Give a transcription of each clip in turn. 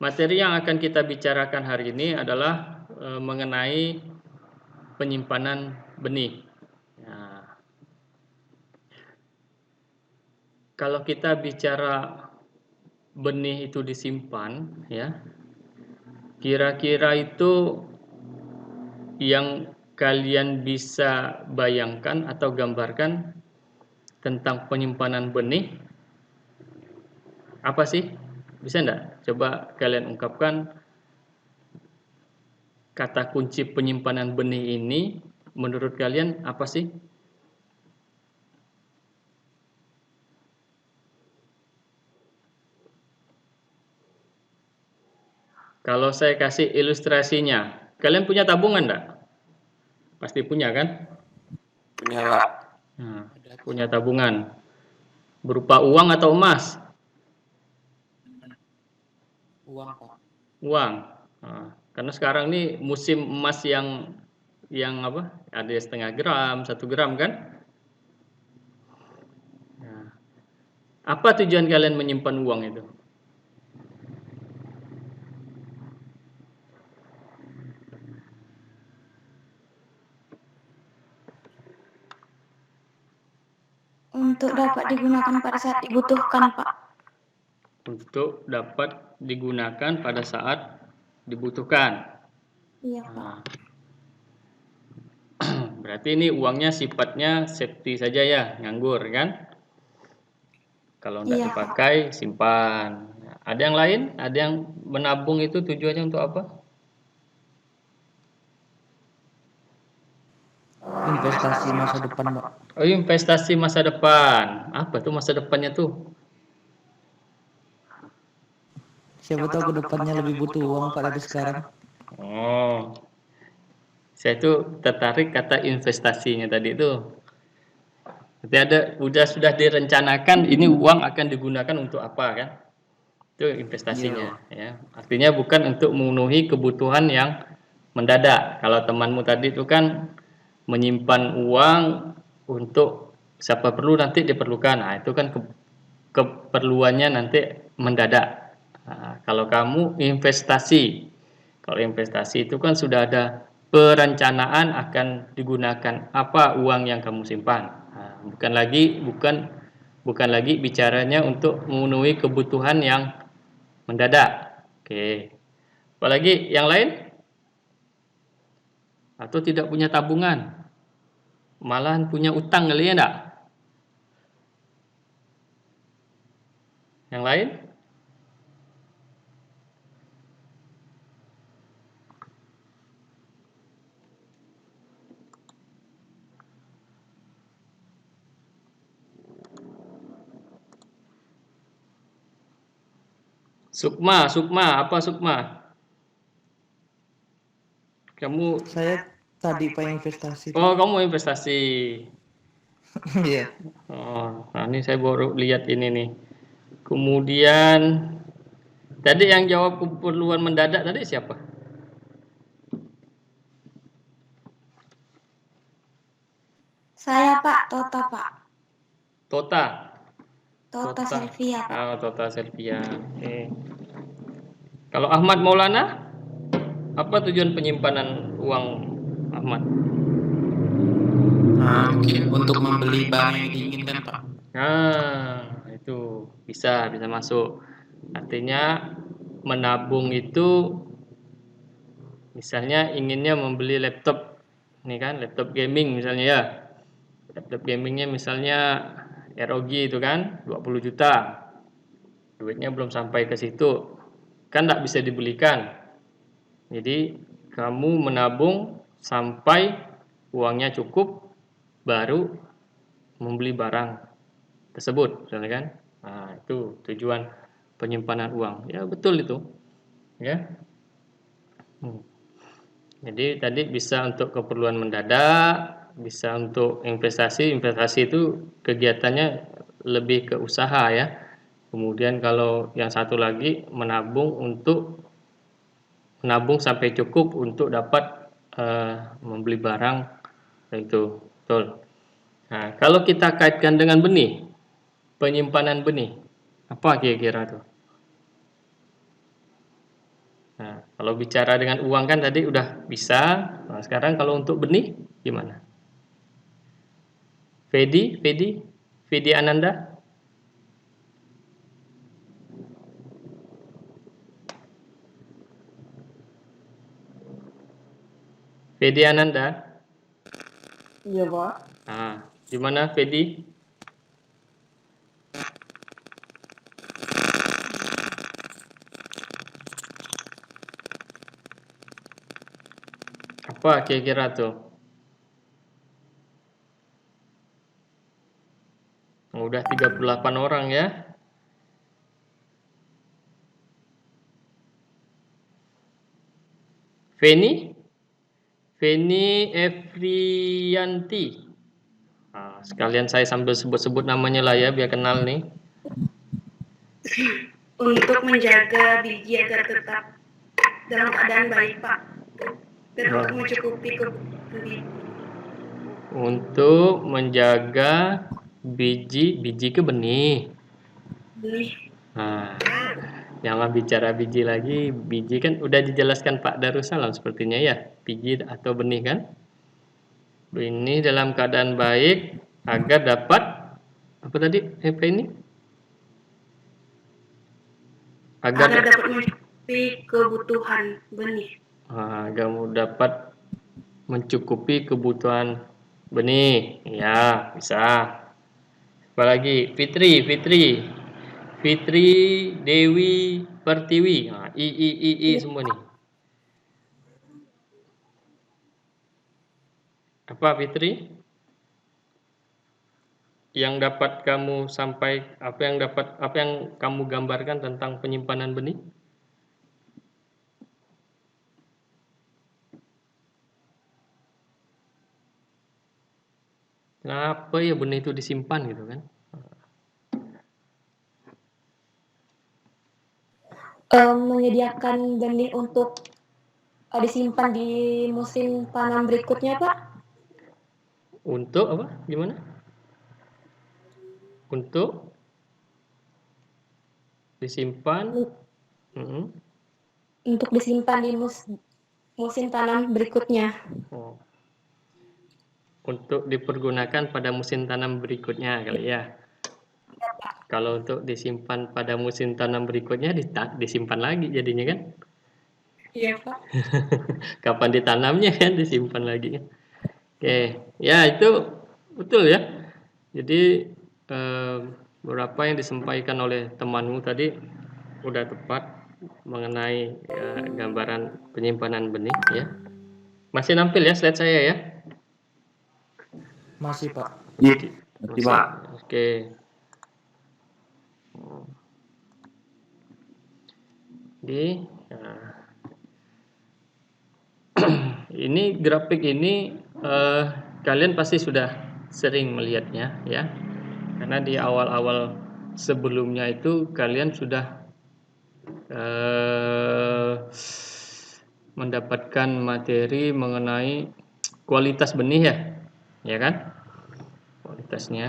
Materi yang akan kita bicarakan hari ini adalah mengenai penyimpanan benih. Nah, kalau kita bicara benih itu disimpan, ya, kira-kira itu yang kalian bisa bayangkan atau gambarkan tentang penyimpanan benih apa sih? Bisa enggak? Coba kalian ungkapkan kata kunci penyimpanan benih ini menurut kalian apa sih? Kalau saya kasih ilustrasinya, kalian punya tabungan enggak? Pasti punya kan? Punya, Pak. Nah, punya tabungan. Berupa uang atau emas? Uang, Pak. Uang. Nah, karena sekarang ini musim emas yang apa? Ada setengah gram, 1 gram kan? Nah, apa tujuan kalian menyimpan uang itu? Untuk dapat digunakan pada saat dibutuhkan, Pak. Untuk dapat digunakan pada saat dibutuhkan. Iya, Pak. Nah, berarti ini uangnya sifatnya safety saja ya, nganggur kan? Kalau tidak Iya, Pak. dipakai, simpan. Ada yang lain? Ada yang menabung itu tujuannya untuk apa? Investasi masa depan, Pak. Oh, investasi masa depan. Apa tuh masa depannya tuh? Siapa tahu ke depannya lebih butuh uang, Pak, dari sekarang. Oh, saya tuh tertarik kata investasinya tadi itu. Berarti sudah direncanakan ini uang akan digunakan untuk apa kan? Itu investasinya, ya. Artinya bukan untuk memenuhi kebutuhan yang mendadak. Kalau temanmu tadi itu kan menyimpan uang untuk siapa perlu nanti diperlukan. Nah, itu kan keperluannya nanti mendadak. Nah, kalau kamu investasi, kalau investasi itu kan sudah ada perencanaan akan digunakan apa uang yang kamu simpan. Nah, bukan lagi bicaranya untuk memenuhi kebutuhan yang mendadak. Oke. Apalagi yang lain? Atau tidak punya tabungan? Malahan punya utang kali ya enggak? Yang lain? Sukma, apa Sukma? Kamu Saya tadi Pak investasi. Oh, kamu investasi. Iya. Oh, nah ini saya baru lihat ini nih. Kemudian tadi yang jawab keperluan mendadak tadi siapa? Saya, Pak, Tota, Pak. Tota. Tota Selvia, Pak. Oh, Tota Selvia. Oke. Kalau Ahmad Maulana, apa tujuan penyimpanan uang Ahmad? Mungkin untuk membeli barang yang diinginkan, Pak. Nah, itu bisa masuk. Artinya menabung itu misalnya inginnya membeli laptop, ini kan laptop gaming misalnya ya. Laptop gamingnya misalnya ROG itu kan 20 juta. Duitnya belum sampai ke situ. Kan tidak bisa dibelikan. Jadi kamu menabung sampai uangnya cukup baru membeli barang tersebut, misalnya kan? Nah, itu tujuan penyimpanan uang. Ya, betul itu. Ya. Jadi tadi bisa untuk keperluan mendadak, bisa untuk investasi. Investasi itu kegiatannya lebih ke usaha ya. Kemudian kalau yang satu lagi menabung sampai cukup untuk dapat membeli barang itu. Betul. Nah, kalau kita kaitkan dengan benih, penyimpanan benih, apa kira-kira tuh? Nah, kalau bicara dengan uang kan tadi udah bisa. Nah, sekarang kalau untuk benih gimana? Fedi Ananda? Fedi Ananda? Iya, Pak. Nah, gimana Fedi? Apa kira-kira tuh? Udah 38 orang ya. Feni Efriyanti. Nah, sekalian saya sambil sebut-sebut namanya lah ya, biar kenal nih. Untuk menjaga biji agar tetap dalam keadaan baik, Pak. Dan untuk mencukupi kebutuhan Untuk menjaga biji ke benih. benih. Nah, jangan bicara biji lagi. Biji kan udah dijelaskan Pak Darussalam sepertinya ya. Biji atau benih kan. Benih dalam keadaan baik agar dapat apa tadi? Apa ini? Agar dapat mencukupi kebutuhan benih. Agar dapat mencukupi kebutuhan benih. Ya, bisa. Apalagi Fitri Dewi Pertiwi. Nah, I semua nih. Apa Fitri? Yang dapat kamu apa yang kamu gambarkan tentang penyimpanan benih? Kenapa ya benih itu disimpan gitu kan? Menyediakan benih untuk disimpan di musim tanam berikutnya, Pak. Untuk apa? Gimana? Untuk disimpan. Untuk disimpan di musim tanam berikutnya. Oh. Untuk dipergunakan pada musim tanam berikutnya kali ya. Kalau untuk disimpan pada musim tanam berikutnya disimpan lagi jadinya kan? Iya, Pak. Kapan ditanamnya kan disimpan lagi. Oke, ya itu betul ya. Jadi beberapa yang disampaikan oleh temanmu tadi udah tepat mengenai gambaran penyimpanan benih ya. Masih nampil ya slide saya ya? Masih, Pak. Iya, masih, Pak. Oke. Nah, ini grafik ini kalian pasti sudah sering melihatnya ya. Karena di awal-awal sebelumnya itu kalian sudah mendapatkan materi mengenai kualitas benih ya kan? Kualitasnya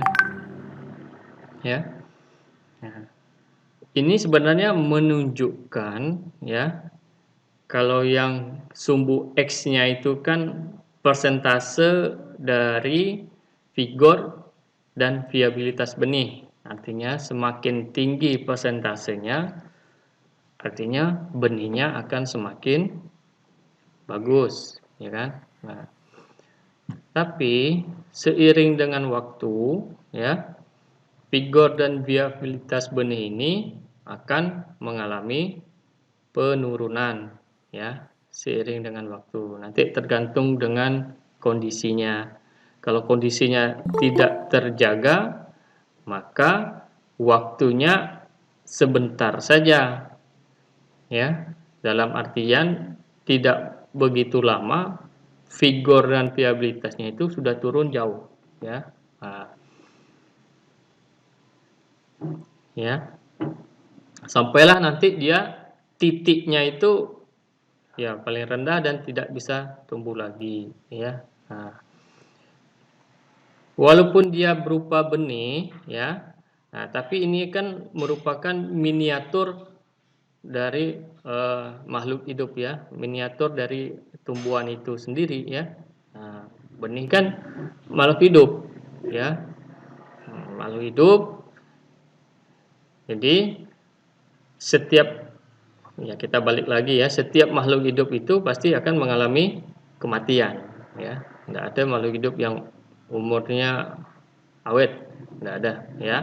ya. Nah, ini sebenarnya menunjukkan ya kalau yang sumbu X-nya itu kan persentase dari vigor dan viabilitas benih. Artinya semakin tinggi persentasenya, artinya benihnya akan semakin bagus, ya kan? Nah, tapi seiring dengan waktu, ya, vigor dan viabilitas benih ini akan mengalami penurunan, ya, seiring dengan waktu. Nanti tergantung dengan kondisinya. Kalau kondisinya tidak terjaga, maka waktunya sebentar saja, ya. Dalam artian tidak begitu lama, vigor dan viabilitasnya itu sudah turun jauh, ya. Nah, ya. Sampailah nanti dia titiknya itu ya paling rendah dan tidak bisa tumbuh lagi, ya. Nah, walaupun dia berupa benih, ya. Nah, tapi ini kan merupakan miniatur dari makhluk hidup ya, miniatur dari tumbuhan itu sendiri ya. Nah, benih kan makhluk hidup ya, makhluk hidup. Jadi setiap ya kita balik lagi ya, setiap makhluk hidup itu pasti akan mengalami kematian ya. Tidak ada makhluk hidup yang umurnya awet, tidak ada ya.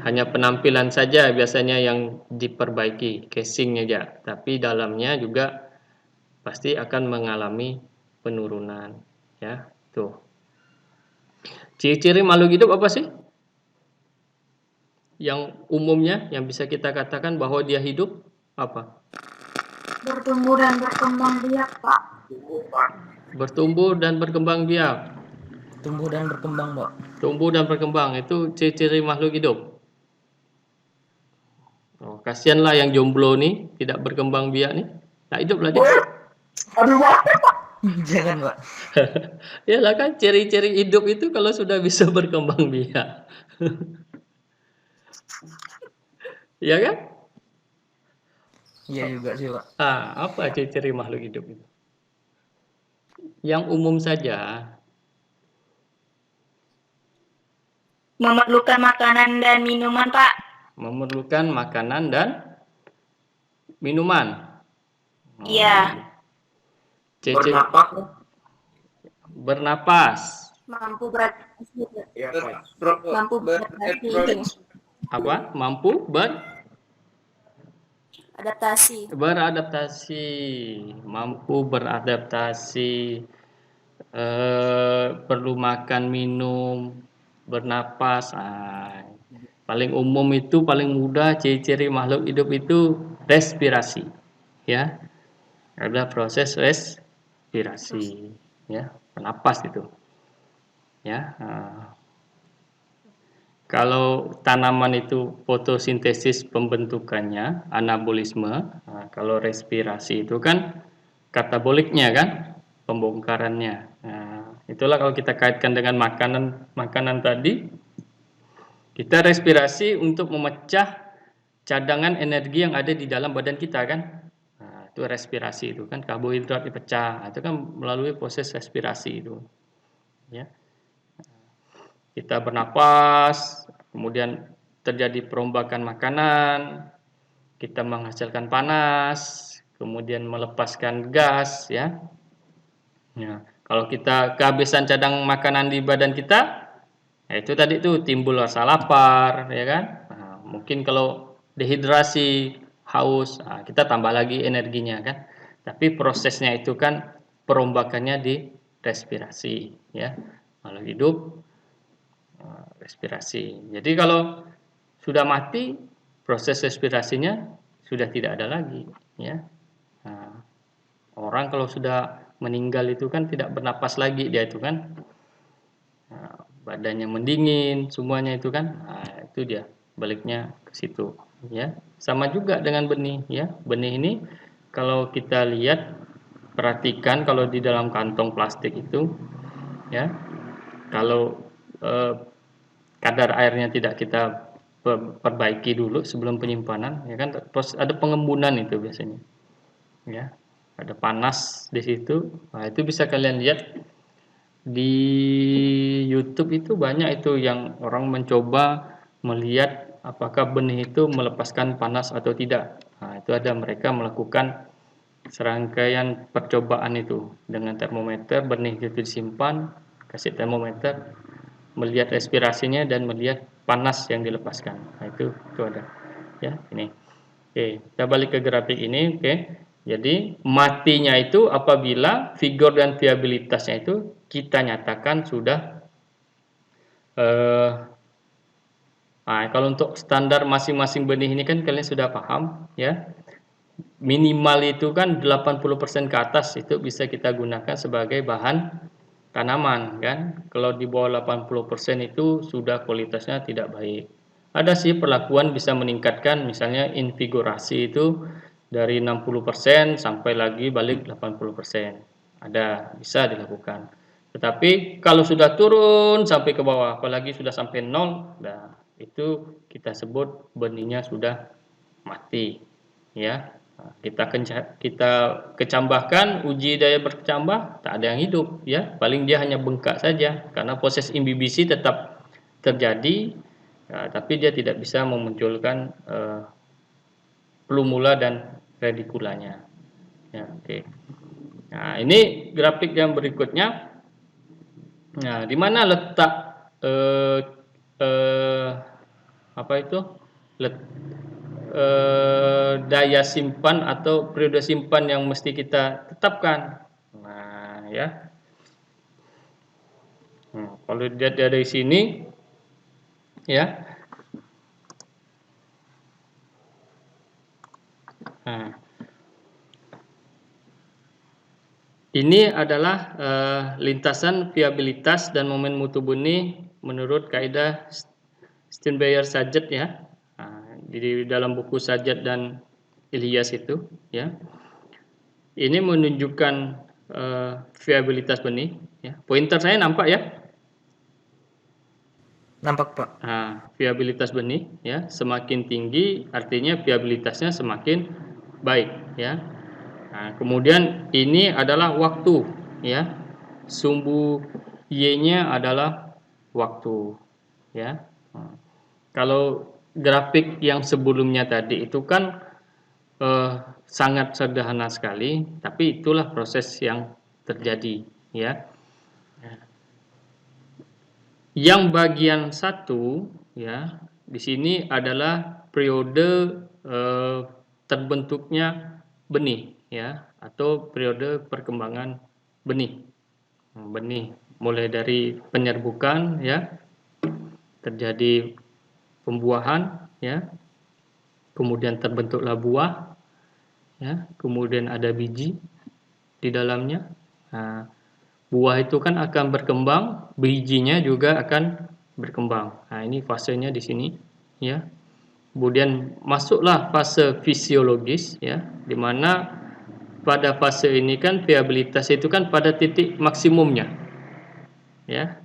Hanya penampilan saja biasanya yang diperbaiki, casingnya aja, tapi dalamnya juga pasti akan mengalami penurunan ya. Tuh, ciri-ciri makhluk hidup apa sih yang umumnya yang bisa kita katakan bahwa dia hidup? Apa? Bertumbuh dan berkembang biak, Pak. Bertumbuh dan berkembang biak. Tumbuh dan berkembang, Pak. Tumbuh dan berkembang itu ciri-ciri makhluk hidup. Oh, kasihanlah yang jomblo nih, tidak berkembang biak nih. Tak hidup lah dia. Aduh, Pak. Jangan, Pak. Ya lah kan ciri-ciri hidup itu kalau sudah bisa berkembang biak. Ya kan? Iya juga sih, Pak. Apa ciri-ciri makhluk hidup itu? Yang umum saja. Memerlukan makanan dan minuman, Pak. Memerlukan makanan dan minuman. Iya. Ciri Bernapas. bernapas. Mampu beradaptasi. Ya, Mampu beradaptasi. Apa? Mampu Adaptasi. beradaptasi. Mampu beradaptasi. Perlu makan, minum, bernapas. Paling umum itu, paling mudah ciri-ciri makhluk hidup itu respirasi. Ya, ada proses respirasi. Ya, bernapas itu. Ya. Kalau tanaman itu fotosintesis pembentukannya, anabolisme. Kalau respirasi itu kan kataboliknya kan, pembongkarannya. Itulah kalau kita kaitkan dengan makanan tadi, kita respirasi untuk memecah cadangan energi yang ada di dalam badan kita kan. Itu respirasi itu kan, karbohidrat dipecah. Itu kan melalui proses respirasi itu. Ya. Kita bernapas, kemudian terjadi perombakan makanan, kita menghasilkan panas, kemudian melepaskan gas ya. Ya, kalau kita kehabisan cadang makanan di badan kita, itu tadi tuh timbul rasa lapar ya kan. Mungkin kalau dehidrasi, haus, kita tambah lagi energinya kan. Tapi prosesnya itu kan perombakannya di respirasi ya. Kalau hidup respirasi. Jadi kalau sudah mati, proses respirasinya sudah tidak ada lagi ya. Orang kalau sudah meninggal itu kan tidak bernapas lagi dia itu kan. Badannya mendingin, semuanya itu kan. Itu dia baliknya ke situ ya. Sama juga dengan benih ya. Benih ini kalau kita lihat, perhatikan kalau di dalam kantong plastik itu ya. Kalau kadar airnya tidak kita perbaiki dulu sebelum penyimpanan ya kan, terus ada pengembunan itu biasanya ya, ada panas di situ. Itu bisa kalian lihat di YouTube, itu banyak itu yang orang mencoba melihat apakah benih itu melepaskan panas atau tidak. Itu ada mereka melakukan serangkaian percobaan itu dengan termometer, benih itu disimpan, kasih termometer, melihat respirasinya dan melihat panas yang dilepaskan. Itu ada ya ini. Oke, kita balik ke grafik ini. Oke, jadi matinya itu apabila vigor dan viabilitasnya itu kita nyatakan sudah kalau untuk standar masing-masing benih ini kan kalian sudah paham ya. Minimal itu kan 80% ke atas itu bisa kita gunakan sebagai bahan tanaman kan. Kalau di bawah 80% itu sudah kualitasnya tidak baik. Ada sih perlakuan bisa meningkatkan, misalnya invigorasi itu dari 60% sampai lagi balik 80%. Ada, bisa dilakukan. Tetapi kalau sudah turun sampai ke bawah, apalagi sudah sampai 0, nah itu kita sebut benihnya sudah mati ya. Nah, kita kecambahkan, uji daya berkecambah, tak ada yang hidup, ya. Paling dia hanya bengkak saja, karena proses imbibisi tetap terjadi, tapi dia tidak bisa memunculkan plumula dan redikulanya. Ya, oke. Nah, ini grafik yang berikutnya. Nah, di mana letak apa itu? Daya simpan atau periode simpan yang mesti kita tetapkan. Nah, ya. Kalau dilihat dari sini, ya. Nah, ini adalah lintasan viabilitas dan momen mutu benih menurut kaidah Steinbeyer-Sajat, ya. Nah, di dalam buku Sajat dan Ilyas itu, ya. Ini menunjukkan viabilitas benih, ya. Pointer saya nampak, ya? Nampak, Pak. Nah, viabilitas benih, ya, semakin tinggi artinya viabilitasnya semakin baik, ya. Nah, kemudian ini adalah waktu, ya. Sumbu Y-nya adalah waktu, ya. Nah, kalau grafik yang sebelumnya tadi itu kan sangat sederhana sekali, tapi itulah proses yang terjadi, ya. Yang bagian satu, ya, di sini adalah periode terbentuknya benih, ya, atau periode perkembangan benih. Benih mulai dari penyerbukan, ya, terjadi pembuahan, ya, kemudian terbentuklah buah, ya, kemudian ada biji di dalamnya. Nah, buah itu kan akan berkembang, bijinya juga akan berkembang. Nah, ini fasenya di sini, ya. Kemudian masuklah fase fisiologis, ya, di mana pada fase ini kan viabilitas itu kan pada titik maksimumnya, ya,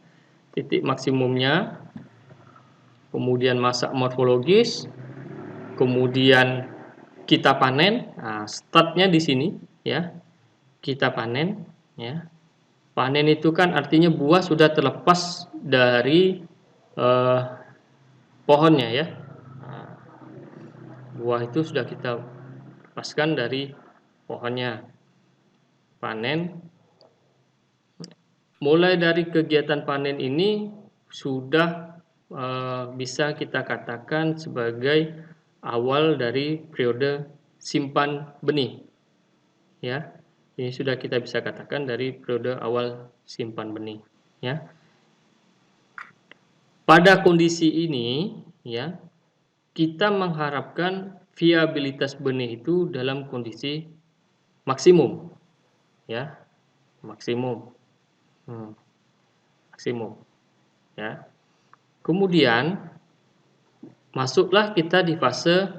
titik maksimumnya. Kemudian masa morfologis, kemudian kita panen. Nah, startnya di sini, ya, kita panen, ya. Panen itu kan artinya buah sudah terlepas dari pohonnya, ya. Nah, buah itu sudah kita lepaskan dari pohonnya. Panen. Mulai dari kegiatan panen ini sudah bisa kita katakan sebagai awal dari periode simpan benih, ya. Ini sudah kita bisa katakan dari periode awal simpan benih, ya. Pada kondisi ini, ya, kita mengharapkan viabilitas benih itu dalam kondisi maksimum, ya, maksimum, maksimum, ya. Kemudian masuklah kita di fase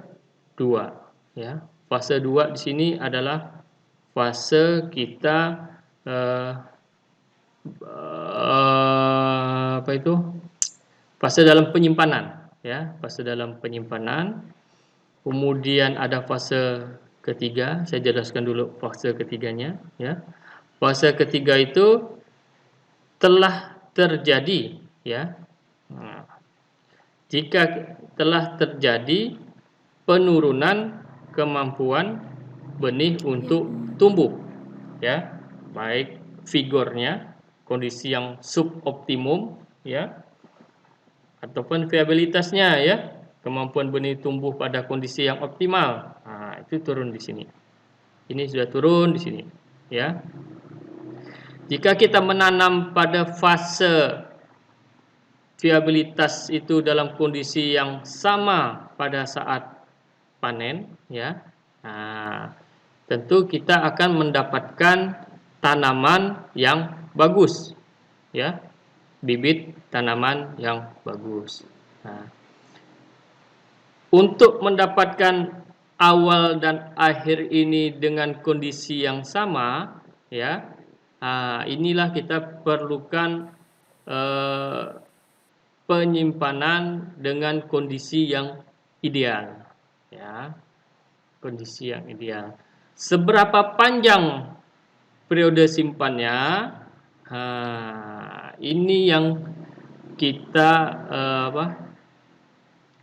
2, ya. Fase 2 di sini adalah fase kita apa itu? Fase dalam penyimpanan, ya, fase dalam penyimpanan. Kemudian ada fase ketiga, saya jelaskan dulu fase ketiganya, ya. Fase ketiga itu telah terjadi, ya. Nah, jika telah terjadi penurunan kemampuan benih untuk tumbuh, ya, baik vigornya, kondisi yang suboptimum, ya, ataupun viabilitasnya, ya, kemampuan benih tumbuh pada kondisi yang optimal. Nah, itu turun di sini. Ini sudah turun di sini, ya. Jika kita menanam pada fase viabilitas itu dalam kondisi yang sama pada saat panen, ya. Nah, tentu kita akan mendapatkan tanaman yang bagus, ya. Bibit tanaman yang bagus. Nah, untuk mendapatkan awal dan akhir ini dengan kondisi yang sama, ya. Nah, inilah kita perlukan penyimpanan dengan kondisi yang ideal, ya. kondisi yang ideal. Seberapa panjang periode simpannya? Ini yang kita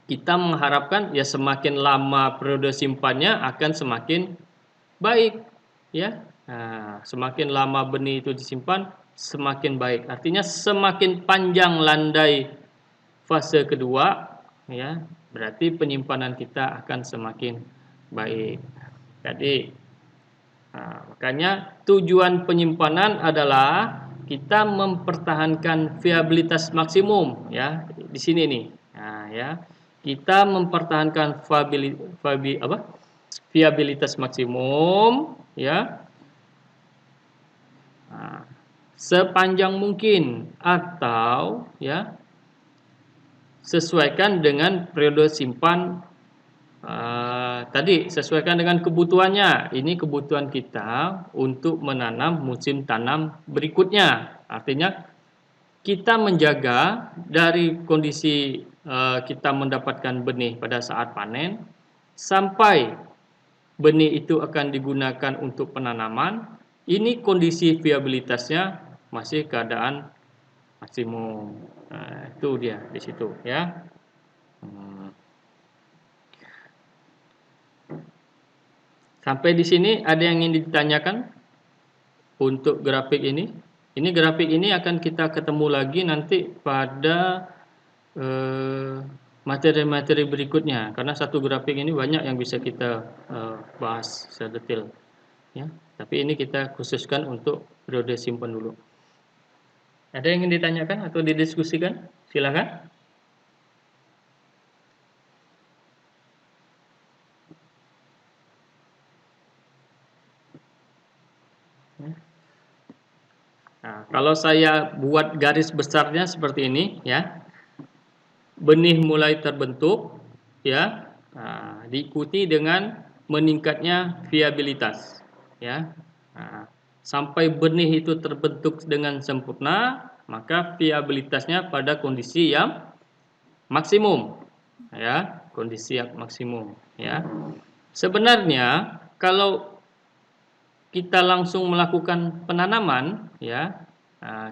kita mengharapkan ya semakin lama periode simpannya akan semakin baik, ya. Semakin lama benih itu disimpan semakin baik. Artinya semakin panjang landai fase kedua, ya, berarti penyimpanan kita akan semakin baik. Jadi makanya tujuan penyimpanan adalah kita mempertahankan viabilitas maksimum, ya, di sini nih. Ya, kita mempertahankan viabilitas maksimum, ya, sepanjang mungkin, atau ya sesuaikan dengan periode simpan. Tadi sesuaikan dengan kebutuhannya. Ini kebutuhan kita untuk menanam musim tanam berikutnya. Artinya kita menjaga dari kondisi kita mendapatkan benih pada saat panen sampai benih itu akan digunakan untuk penanaman. Ini kondisi viabilitasnya masih keadaan maksimum. Itu dia di situ, ya. Sampai di sini ada yang ingin ditanyakan untuk grafik ini? Ini grafik ini akan kita ketemu lagi nanti pada materi-materi berikutnya, karena satu grafik ini banyak yang bisa kita bahas secara detail, ya. Tapi ini kita khususkan untuk periode simpan dulu. Ada yang ingin ditanyakan atau didiskusikan? Silakan. Nah, kalau saya buat garis besarnya seperti ini, ya, benih mulai terbentuk, ya, diikuti dengan meningkatnya viabilitas, ya. Sampai benih itu terbentuk dengan sempurna, maka viabilitasnya pada kondisi yang maksimum, ya, kondisi yang maksimum, ya. Sebenarnya kalau kita langsung melakukan penanaman, ya,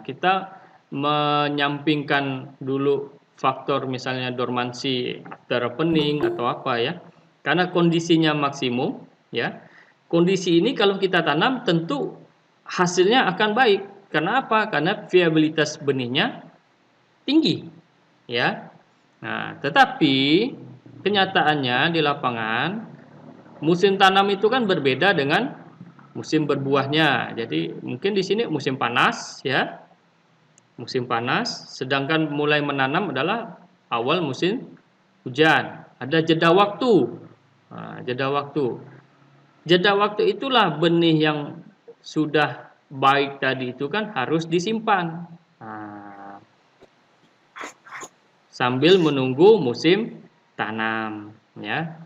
kita menyampingkan dulu faktor misalnya dormansi after ripening atau apa, ya, karena kondisinya maksimum, ya. Kondisi ini kalau kita tanam tentu hasilnya akan baik. Karena apa? Karena viabilitas benihnya tinggi, ya. Nah, tetapi kenyataannya di lapangan musim tanam itu kan berbeda dengan musim berbuahnya. Jadi mungkin di sini musim panas, ya, musim panas, sedangkan mulai menanam adalah awal musim hujan. Ada jeda waktu. Jeda waktu itulah benih yang sudah baik tadi itu kan harus disimpan sambil menunggu musim tanam, ya.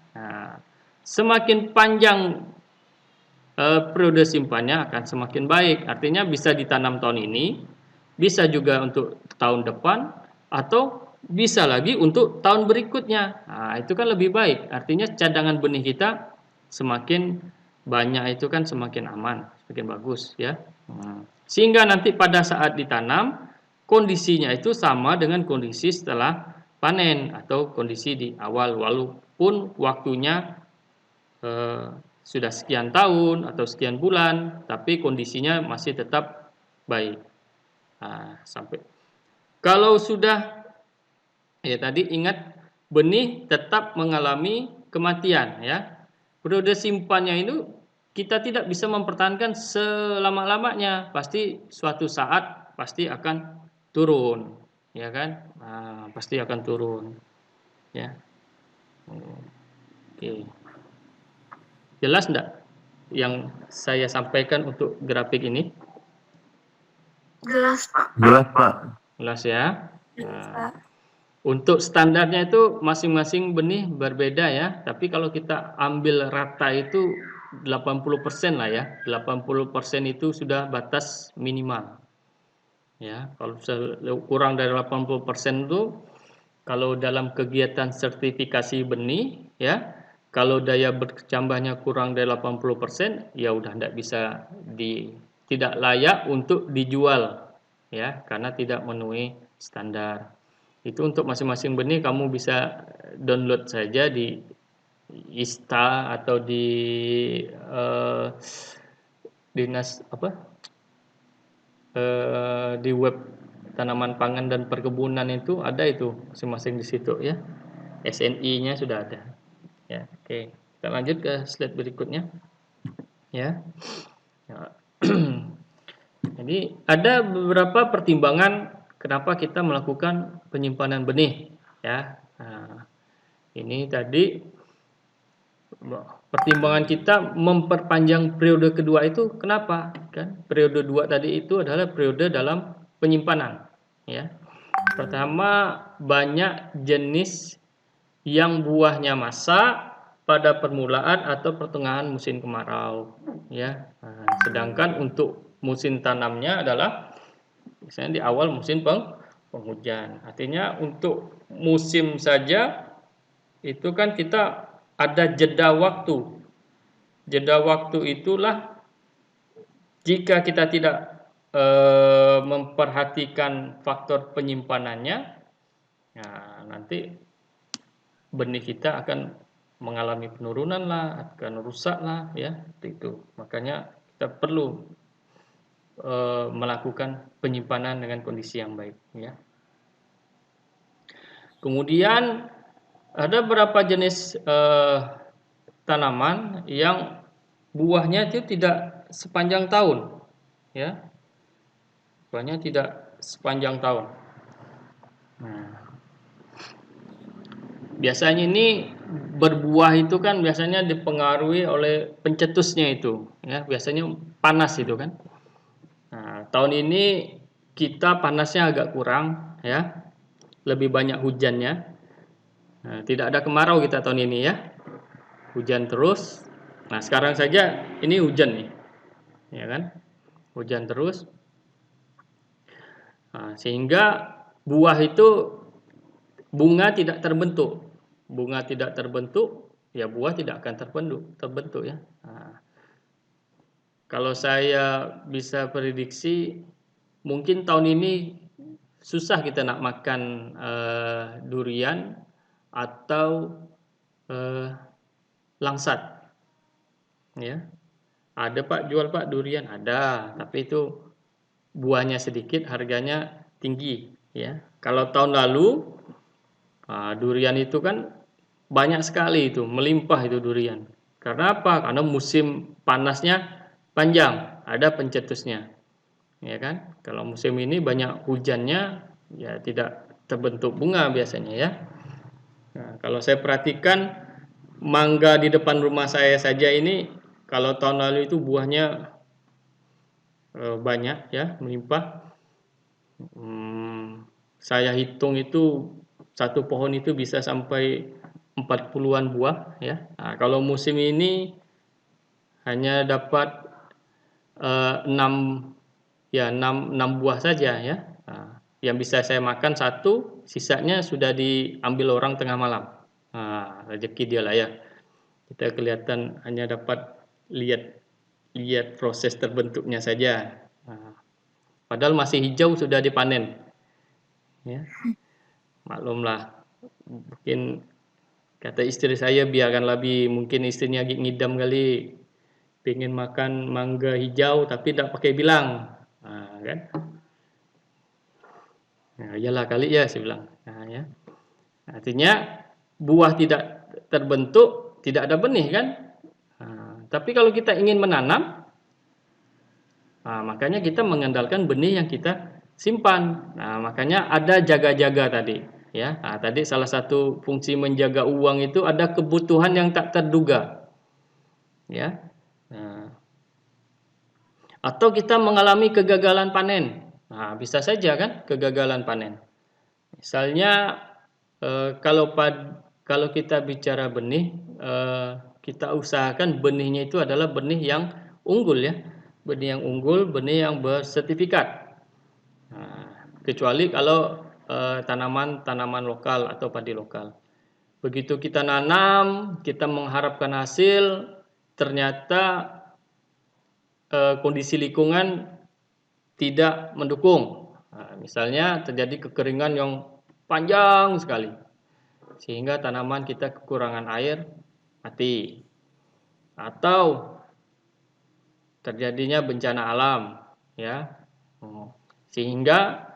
Semakin panjang periode simpannya akan semakin baik. Artinya bisa ditanam tahun ini, bisa juga untuk tahun depan, atau bisa lagi untuk tahun berikutnya. Itu kan lebih baik. Artinya cadangan benih kita semakin banyak itu kan semakin aman, semakin bagus, ya. Sehingga nanti pada saat ditanam kondisinya itu sama dengan kondisi setelah panen atau kondisi di awal, walaupun waktunya sudah sekian tahun atau sekian bulan, tapi kondisinya masih tetap baik. Sampai kalau sudah, ya, tadi ingat benih tetap mengalami kematian, ya. Periode simpannya itu kita tidak bisa mempertahankan selama-lamanya, pasti suatu saat pasti akan turun, ya kan? Pasti akan turun, ya. Oke. Jelas enggak yang saya sampaikan untuk grafik ini? Jelas, Pak. Jelas, Pak. Jelas, ya. Jelas, Pak. Untuk standarnya itu masing-masing benih berbeda, ya. Tapi kalau kita ambil rata itu 80% lah, ya. 80% itu sudah batas minimal. Ya, kalau kurang dari 80% itu kalau dalam kegiatan sertifikasi benih, ya, kalau daya bertambahnya kurang dari 80%, ya udah tidak layak untuk dijual, ya, karena tidak memenuhi standar. Itu untuk masing-masing benih kamu bisa download saja di ISTA atau di dinas di web tanaman pangan dan perkebunan itu ada itu masing-masing di situ, ya. SNI-nya sudah ada. Ya, oke. Kita lanjut ke slide berikutnya. Ya. Jadi ada beberapa pertimbangan kenapa kita melakukan penyimpanan benih, ya. Nah, ini tadi pertimbangan kita memperpanjang periode kedua itu kenapa? Kan periode 2 tadi itu adalah periode dalam penyimpanan, ya. Pertama, banyak jenis yang buahnya masak pada permulaan atau pertengahan musim kemarau, ya. Nah, sedangkan untuk musim tanamnya adalah misalnya di awal musim penghujan. Artinya untuk musim saja itu kan kita ada jeda waktu. Jeda waktu itulah jika kita tidak memperhatikan faktor penyimpanannya, nah, nanti benih kita akan mengalami penurunan lah, akan rusak lah, ya, itu. Makanya kita perlu melakukan penyimpanan dengan kondisi yang baik, ya. Kemudian ada beberapa jenis tanaman yang buahnya itu tidak sepanjang tahun, ya. Buahnya tidak sepanjang tahun. Nah, biasanya ini berbuah itu kan biasanya dipengaruhi oleh pencetusnya itu, ya. Biasanya panas itu kan. Nah, tahun ini kita panasnya agak kurang, ya. Lebih banyak hujannya. Nah, tidak ada kemarau kita tahun ini, ya. Hujan terus. Nah, sekarang saja ini hujan nih, ya kan? Hujan terus. Nah, sehingga buah itu bunga tidak terbentuk. Bunga tidak terbentuk, ya buah tidak akan terbentuk, ya. Nah, kalau saya bisa prediksi, mungkin tahun ini susah kita nak makan durian atau langsat, ya. Ada Pak jual Pak durian, ada, tapi itu buahnya sedikit, harganya tinggi, ya. Kalau tahun lalu durian itu kan banyak sekali itu, melimpah itu durian. Karena apa? Karena musim panasnya panjang, ada pencetusnya, ya kan? Kalau musim ini banyak hujannya, ya tidak terbentuk bunga biasanya, ya. Nah, kalau saya perhatikan mangga di depan rumah saya saja ini, kalau tahun lalu itu buahnya banyak, ya, melimpah. Saya hitung itu satu pohon itu bisa sampai 40-an buah, ya. Nah, kalau musim ini hanya dapat 6 buah saja, ya. Nah, yang bisa saya makan satu, sisanya sudah diambil orang tengah malam. Nah, rezeki dia lah, ya. Kita kelihatan hanya dapat lihat proses terbentuknya saja. Nah, padahal masih hijau sudah dipanen, ya. Maklumlah, mungkin kata istri saya biarkan lebih, mungkin istrinya ngidam kali, pengen makan mangga hijau tapi tidak pakai bilang, nah, kan? Nah, iyalah kali ya, saya bilang. Nah, ya. Artinya buah tidak terbentuk, tidak ada benih kan? Nah, tapi kalau kita ingin menanam, makanya kita mengandalkan benih yang kita simpan. Nah, makanya ada jaga-jaga tadi, ya. Nah, tadi salah satu fungsi menjaga uang itu ada kebutuhan yang tak terduga, ya. Nah, atau kita mengalami kegagalan panen. Nah, bisa saja kan kegagalan panen. Misalnya kalau kita bicara benih, kita usahakan benihnya itu adalah benih yang unggul, ya. Benih yang unggul, benih yang bersertifikat. Nah, kecuali kalau tanaman lokal atau padi lokal. begitu kita nanam, kita mengharapkan hasil, ternyata kondisi lingkungan tidak mendukung. Nah, misalnya terjadi kekeringan yang panjang sekali, sehingga tanaman kita kekurangan air, mati. Atau terjadinya bencana alam, ya, sehingga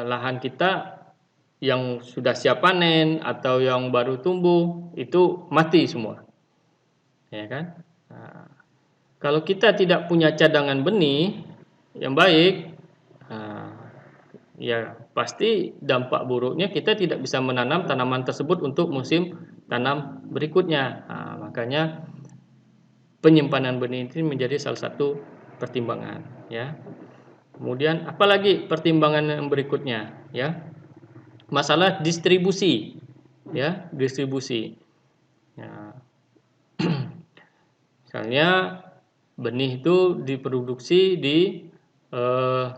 lahan kita yang sudah siap panen atau yang baru tumbuh itu mati semua, ya kan? Nah, kalau kita tidak punya cadangan benih yang baik, ya pasti dampak buruknya kita tidak bisa menanam tanaman tersebut untuk musim tanam berikutnya. Nah, makanya penyimpanan benih ini menjadi salah satu pertimbangan, ya. Kemudian apalagi pertimbangan yang berikutnya, ya, masalah distribusi, ya, distribusi. Ya. Misalnya benih itu diproduksi di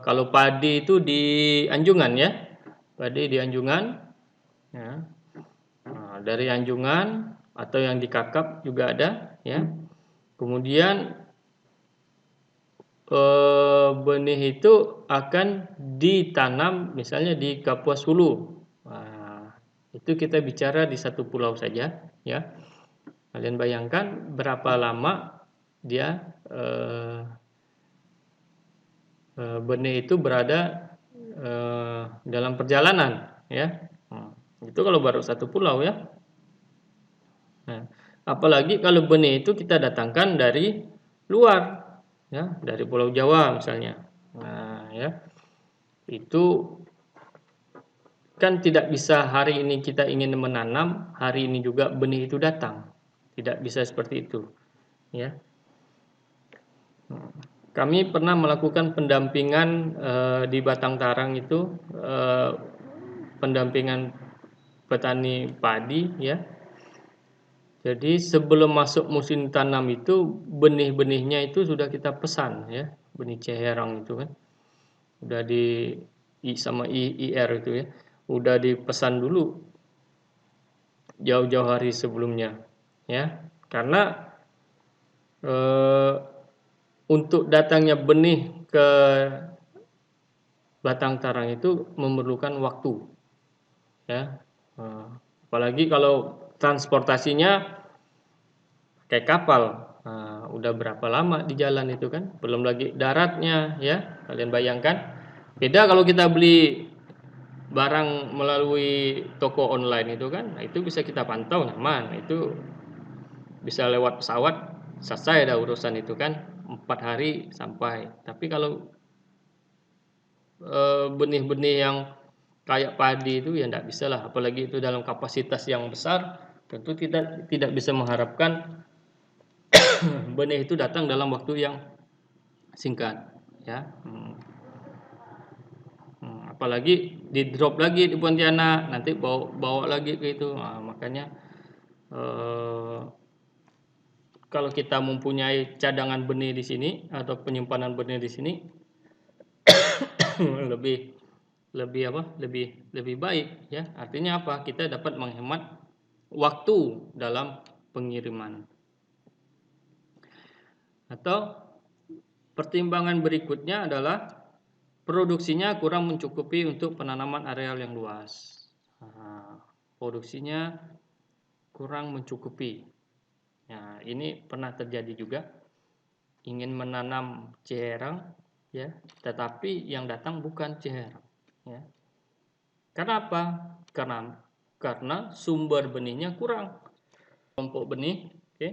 kalau padi itu di Anjungan, ya, padi di Anjungan, ya. Nah, dari Anjungan atau yang di Kakap juga ada, ya. Kemudian benih itu akan ditanam misalnya di Kapuas Hulu. Nah, itu kita bicara di satu pulau saja, ya. Kalian bayangkan berapa lama dia benih itu berada dalam perjalanan, ya. Itu kalau baru satu pulau, ya. Nah, apalagi kalau benih itu kita datangkan dari luar, ya, dari Pulau Jawa misalnya. Nah, ya, itu kan tidak bisa hari ini kita ingin menanam, hari ini juga benih itu datang. Tidak bisa seperti itu, ya. Kami pernah melakukan pendampingan di Batang Tarang itu, pendampingan petani padi, ya. Jadi sebelum masuk musim tanam itu benih-benihnya itu sudah kita pesan, ya, benih ceherang itu kan, udah di sama IR itu, ya, udah dipesan dulu jauh-jauh hari sebelumnya, ya, karena untuk datangnya benih ke Batang Tarang itu memerlukan waktu, ya, apalagi kalau transportasinya kayak kapal. Nah, udah berapa lama di jalan itu kan, belum lagi daratnya, ya, kalian bayangkan. Beda kalau kita beli barang melalui toko online itu kan, nah, itu bisa kita pantau nyaman, itu bisa lewat pesawat selesai ada urusan itu kan, 4 hari sampai. Tapi kalau benih-benih yang kayak padi itu ya tidak bisa lah, apalagi itu dalam kapasitas yang besar, tentu kita tidak bisa mengharapkan benih itu datang dalam waktu yang singkat, ya. Apalagi di drop lagi di Pontianak, nanti bawa lagi ke itu. Nah, makanya kalau kita mempunyai cadangan benih di sini atau penyimpanan benih di sini lebih baik, ya. Artinya apa? Kita dapat menghemat waktu dalam pengiriman. Atau pertimbangan berikutnya adalah produksinya kurang mencukupi untuk penanaman areal yang luas. Nah, produksinya kurang mencukupi. Nah, ini pernah terjadi juga. Ingin menanam ceherang, ya, tetapi yang datang bukan ceherang, ya. Karena apa? Karena sumber benihnya kurang. Kelompok benih, oke.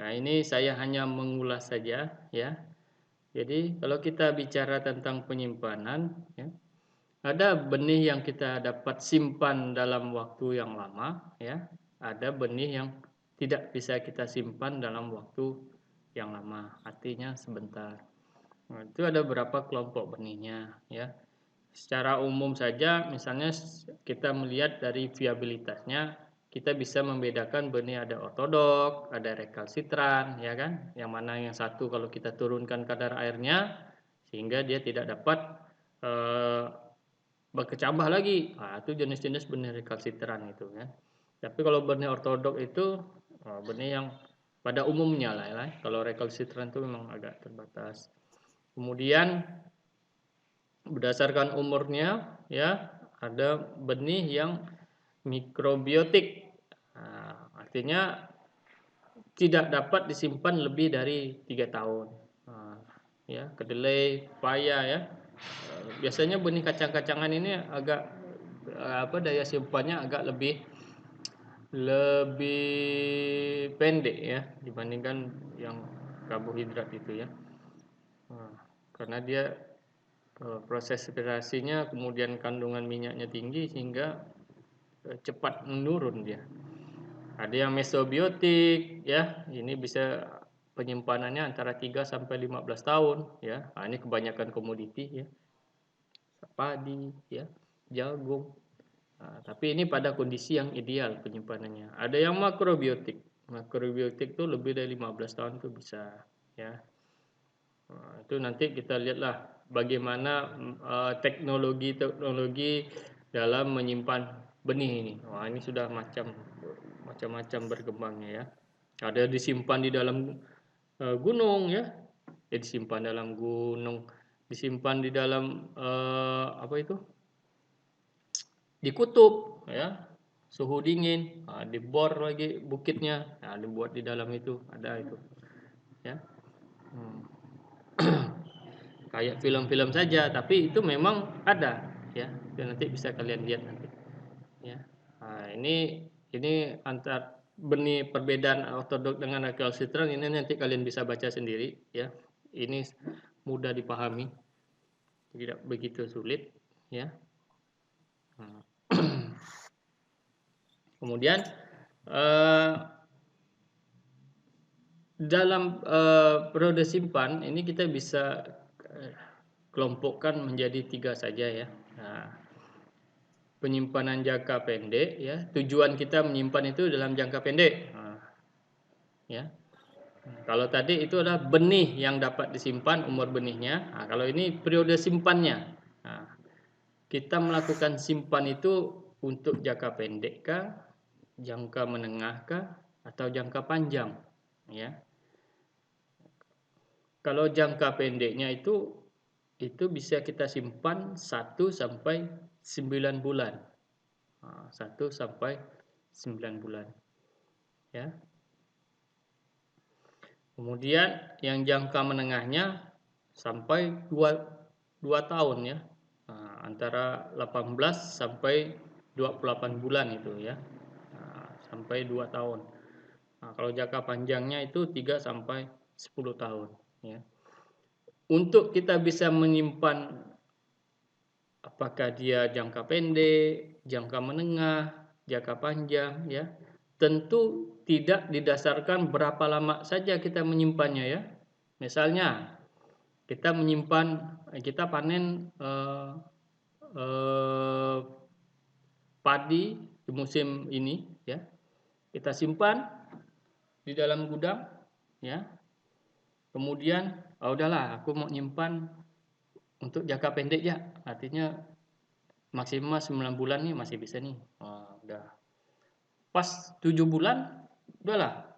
Nah, ini saya hanya mengulas saja, ya. Jadi kalau kita bicara tentang penyimpanan, ya, ada benih yang kita dapat simpan dalam waktu yang lama, ya. Ada benih yang tidak bisa kita simpan dalam waktu yang lama, artinya sebentar. Nah, itu ada beberapa kelompok benihnya, ya. Secara umum saja, misalnya kita melihat dari viabilitasnya, kita bisa membedakan benih ada ortodok, ada rekalsitran, ya kan? Yang mana yang satu kalau kita turunkan kadar airnya sehingga dia tidak dapat berkecambah lagi. Nah, itu jenis-jenis benih rekalsitran itu, ya. Tapi kalau benih ortodok itu benih yang pada umumnya lah ya. Kalau recalcitrant itu memang agak terbatas. Kemudian berdasarkan umurnya ya ada benih yang mikrobiotik. Nah, artinya tidak dapat disimpan lebih dari 3 tahun. Nah, ya, kedelai, paya ya. Biasanya benih kacang-kacangan ini agak daya simpannya agak lebih pendek ya dibandingkan yang karbohidrat itu ya. Nah, karena dia proses respirasinya kemudian kandungan minyaknya tinggi sehingga cepat menurun dia. Ada yang mesobiotik ya, ini bisa penyimpanannya antara 3 sampai 15 tahun ya. Nah, ini kebanyakan komoditi ya. Padi ya, jagung. Nah, tapi ini pada kondisi yang ideal penyimpanannya. Ada yang makrobiotik. Makrobiotik itu lebih dari 15 tahun itu bisa ya. Nah, itu nanti kita lihatlah bagaimana teknologi dalam menyimpan benih ini. Wah, ini sudah macam-macam berkembangnya ya. Ada disimpan di dalam gunung ya. Disimpan dalam gunung, disimpan di dalam di kutub ya. Suhu dingin, dibor lagi bukitnya, dibuat di dalam itu, ada itu. Ya. Kayak film-film saja, tapi itu memang ada ya. Itu nanti bisa kalian lihat nanti. Ya. Nah, ini antar benih perbedaan ortodok dengan recalcitrant ini nanti kalian bisa baca sendiri ya. Ini mudah dipahami. Tidak begitu sulit ya. Nah. Kemudian dalam periode simpan ini kita bisa kelompokkan menjadi 3 saja ya. Nah, penyimpanan jangka pendek ya, tujuan kita menyimpan itu dalam jangka pendek. Nah, ya. Kalau tadi itu adalah benih yang dapat disimpan umur benihnya. Nah, kalau ini periode simpannya. Nah, kita melakukan simpan itu untuk jangka pendek kah, jangka menengah kah, atau jangka panjang ya. Kalau jangka pendeknya itu bisa kita simpan 1 sampai 9 bulan. 1 sampai 9 bulan. Ya. Kemudian yang jangka menengahnya sampai 2 tahun ya. Antara 18 sampai 28 bulan itu ya. Sampai 2 tahun. Kalau jangka panjangnya itu 3 sampai 10 tahun ya. Untuk kita bisa menyimpan apakah dia jangka pendek, jangka menengah, jangka panjang ya. Tentu tidak didasarkan berapa lama saja kita menyimpannya ya. Misalnya kita panen padi di musim ini ya. Kita simpan di dalam gudang ya. Kemudian udahlah aku mau nyimpan untuk jangka pendek ya. Artinya maksimal 9 bulan nih masih bisa nih. Udah. Pas 7 bulan udahlah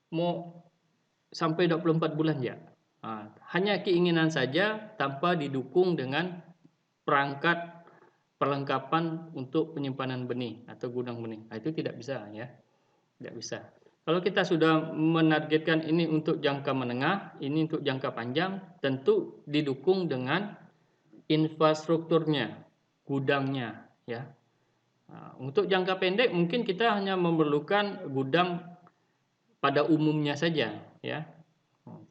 mau sampai 24 bulan ya. Hanya keinginan saja tanpa didukung dengan perangkat perlengkapan untuk penyimpanan benih atau gudang benih. Itu tidak bisa ya. Tidak bisa. Kalau kita sudah menargetkan ini untuk jangka menengah, ini untuk jangka panjang, tentu didukung dengan infrastrukturnya, gudangnya ya. Untuk jangka pendek mungkin kita hanya memerlukan gudang pada umumnya saja ya.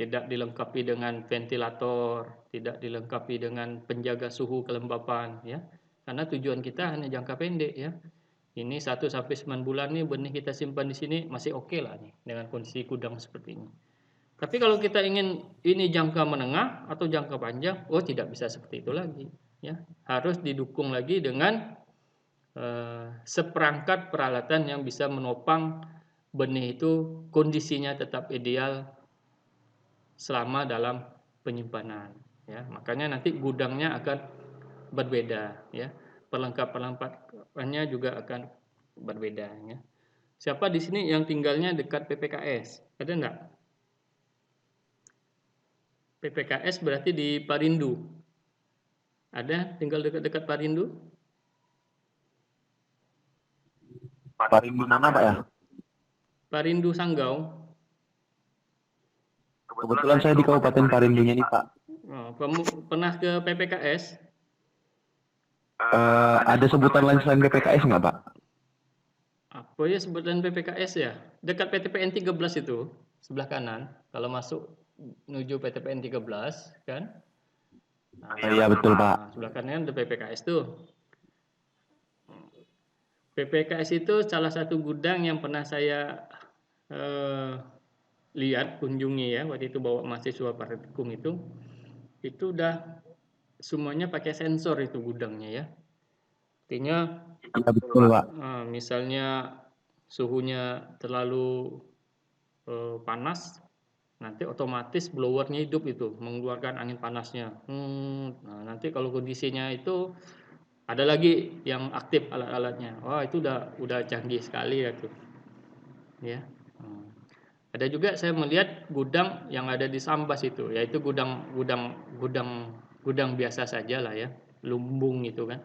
Tidak dilengkapi dengan ventilator, tidak dilengkapi dengan penjaga suhu kelembapan ya. Karena tujuan kita hanya jangka pendek ya. Ini 1 sampai 9 bulan nih benih kita simpan di sini masih oke lah nih dengan kondisi gudang seperti ini. Tapi kalau kita ingin ini jangka menengah atau jangka panjang, tidak bisa seperti itu lagi ya. Harus didukung lagi dengan seperangkat peralatan yang bisa menopang benih itu kondisinya tetap ideal selama dalam penyimpanan ya. Makanya nanti gudangnya akan berbeda ya. Perlengkapannya juga akan berbeda ya. Siapa di sini yang tinggalnya dekat PPKS? Ada enggak? PPKS berarti di Parindu. Ada tinggal dekat-dekat Parindu? Parindu mana Pak ya? Parindu Sanggau. Kebetulan saya di Kabupaten Parindunya nih Pak. Oh, kamu pernah ke PPKS? Ada sebutan lain selain PPKS nggak Pak? Apa ya sebutan PPKS ya? Dekat PTPN 13 itu, sebelah kanan. Kalau masuk menuju PTPN 13, kan? Nah, Iya betul Pak. nah, sebelah kanan ada PPKS tuh. PPKS itu salah satu gudang yang pernah saya lihat, kunjungi ya, waktu itu bawa mahasiswa praktikum itu udah semuanya pakai sensor itu gudangnya ya. Artinya Iya betul Pak. misalnya suhunya terlalu panas, nanti otomatis blowernya hidup itu, mengeluarkan angin panasnya. Nah, nanti kalau kondisinya itu ada lagi yang aktif alat-alatnya. Wah, itu udah canggih sekali ya tuh. Ya. Ada juga saya melihat gudang yang ada di Sambas itu, yaitu gudang biasa saja lah ya, lumbung itu kan.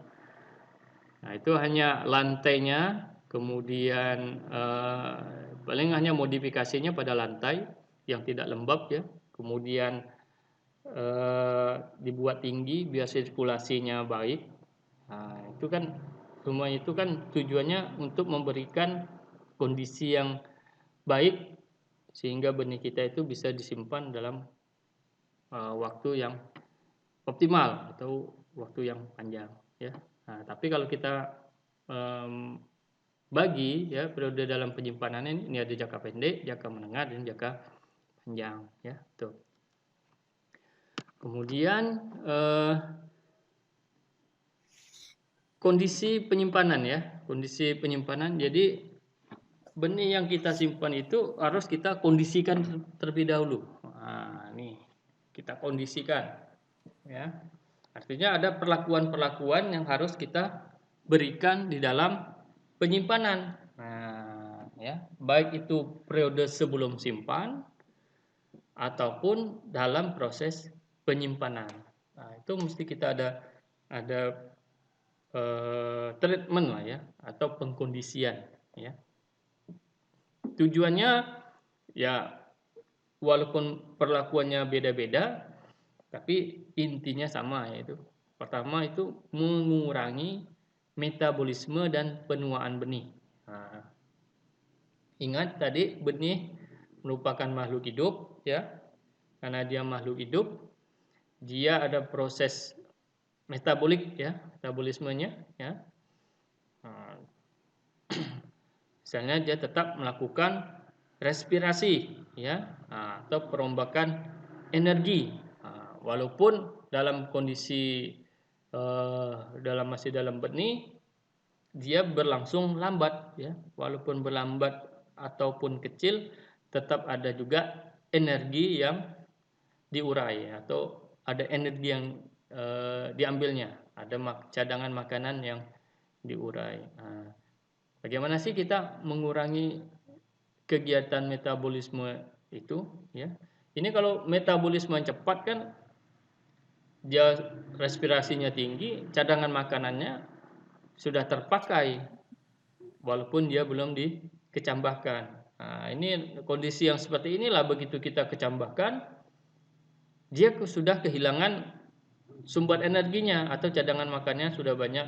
Nah, itu hanya lantainya, kemudian paling hanya modifikasinya pada lantai yang tidak lembab ya, kemudian dibuat tinggi biar sirkulasinya baik. Nah, itu kan semua itu kan tujuannya untuk memberikan kondisi yang baik sehingga benih kita itu bisa disimpan dalam waktu yang optimal atau waktu yang panjang ya. Nah, tapi kalau kita bagi ya periode dalam penyimpanan ini ada jangka pendek, jangka menengah dan jangka panjang ya. Tuh. Kemudian kondisi penyimpanan ya, kondisi penyimpanan. Jadi benih yang kita simpan itu harus kita kondisikan terlebih dahulu. Nah, ini kita kondisikan ya. Artinya ada perlakuan-perlakuan yang harus kita berikan di dalam penyimpanan. Nah, ya, baik itu periode sebelum simpan ataupun dalam proses penyimpanan. Nah, itu mesti kita ada treatment lah ya, atau pengkondisian ya. Tujuannya ya walaupun perlakuannya beda-beda, tapi intinya sama, yaitu pertama itu mengurangi metabolisme dan penuaan benih. Nah, ingat tadi benih merupakan makhluk hidup ya, karena dia makhluk hidup, dia ada proses metabolik ya, metabolismenya ya. Nah, misalnya dia tetap melakukan respirasi ya, atau perombakan energi, walaupun dalam kondisi masih dalam benih dia berlangsung lambat ya, walaupun berlambat ataupun kecil tetap ada juga energi yang diurai atau ada energi yang diambilnya, ada cadangan makanan yang diurai. Bagaimana sih kita mengurangi kegiatan metabolisme itu ya? Ini kalau metabolisme cepat kan dia respirasinya tinggi, cadangan makanannya sudah terpakai walaupun dia belum dikecambahkan. Nah, ini kondisi yang seperti inilah, begitu kita kecambahkan dia sudah kehilangan sumber energinya atau cadangan makannya sudah banyak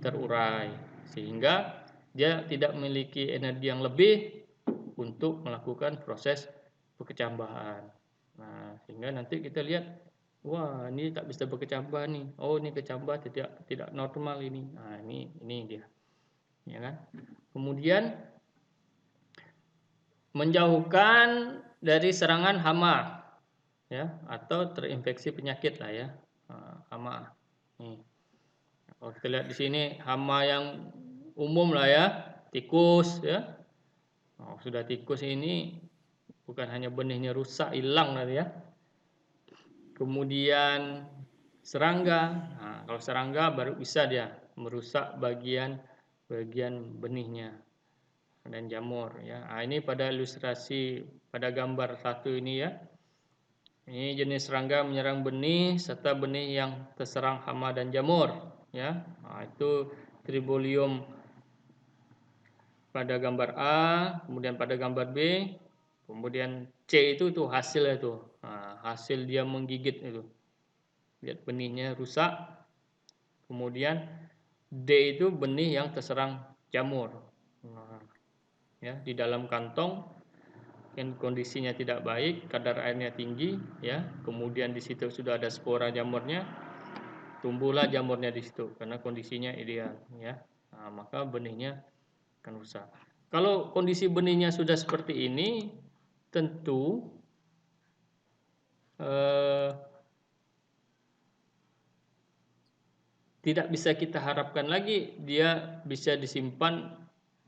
terurai sehingga dia tidak memiliki energi yang lebih untuk melakukan proses pekecambahan. Nah, sehingga nanti kita lihat, wah ini tak bisa berkecambah nih. Oh ini kecambah tidak normal ini. Nah ini dia, ya kan? Kemudian menjauhkan dari serangan hama, ya, atau terinfeksi penyakit lah ya, hama. Nih, kalau kita lihat di sini hama yang umum lah ya, tikus ya. Sudah tikus ini bukan hanya benihnya rusak hilang tadi ya. Kemudian serangga. Nah, kalau serangga baru bisa dia merusak bagian benihnya. dan jamur ya. Nah, ini pada ilustrasi pada gambar 1 ini ya. Ini jenis serangga menyerang benih serta benih yang terserang hama dan jamur ya. Nah, itu Tribolium pada gambar A, kemudian pada gambar B, kemudian C itu tuh hasilnya tuh. Nah, hasil dia menggigit itu. Lihat benihnya rusak. Kemudian D itu benih yang terserang jamur. Nah, ya, di dalam kantong yang kondisinya tidak baik, kadar airnya tinggi, ya. Kemudian di situ sudah ada spora jamurnya, tumbuhlah jamurnya di situ karena kondisinya ideal, ya. Nah, maka benihnya akan rusak. Kalau kondisi benihnya sudah seperti ini, tentu tidak bisa kita harapkan lagi dia bisa disimpan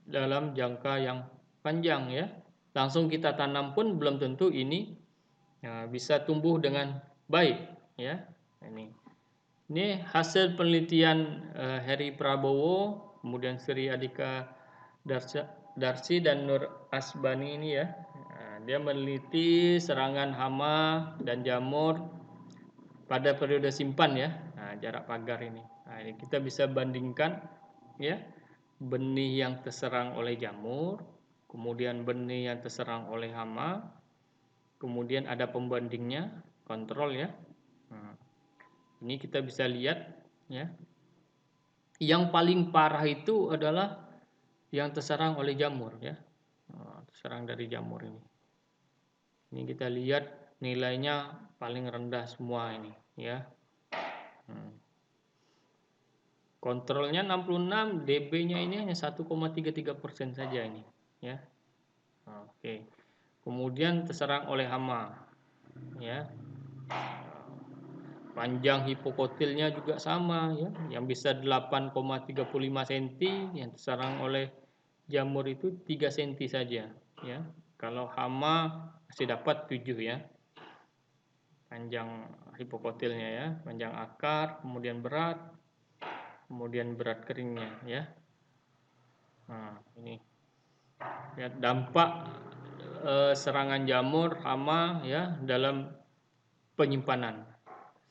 dalam jangka yang panjang ya. Langsung kita tanam pun belum tentu ini ya, bisa tumbuh dengan baik ya. Ini hasil penelitian Heri Prabowo, kemudian Sri Adhika Darsi dan Nur Asbani ini ya. Nah, dia meneliti serangan hama dan jamur pada periode simpan ya. Nah, jarak pagar ini. Nah, ini kita bisa bandingkan ya, benih yang terserang oleh jamur, kemudian benih yang terserang oleh hama, kemudian ada pembandingnya, kontrol ya. Nah, ini kita bisa lihat ya. Yang paling parah itu adalah yang terserang oleh jamur ya. Nah, terserang dari jamur ini. Ini kita lihat nilainya paling rendah semua ini ya. Kontrolnya 66, dB-nya ini hanya 1,33% saja ini ya. Oke. Kemudian terserang oleh hama ya. Panjang hipokotilnya juga sama ya, yang bisa 8,35 cm, yang terserang oleh jamur itu 3 cm saja ya. Kalau hama masih dapat 7 ya. Panjang hipokotilnya ya, panjang akar, kemudian berat keringnya ya. Nah, ini ya, dampak serangan jamur hama ya dalam penyimpanan.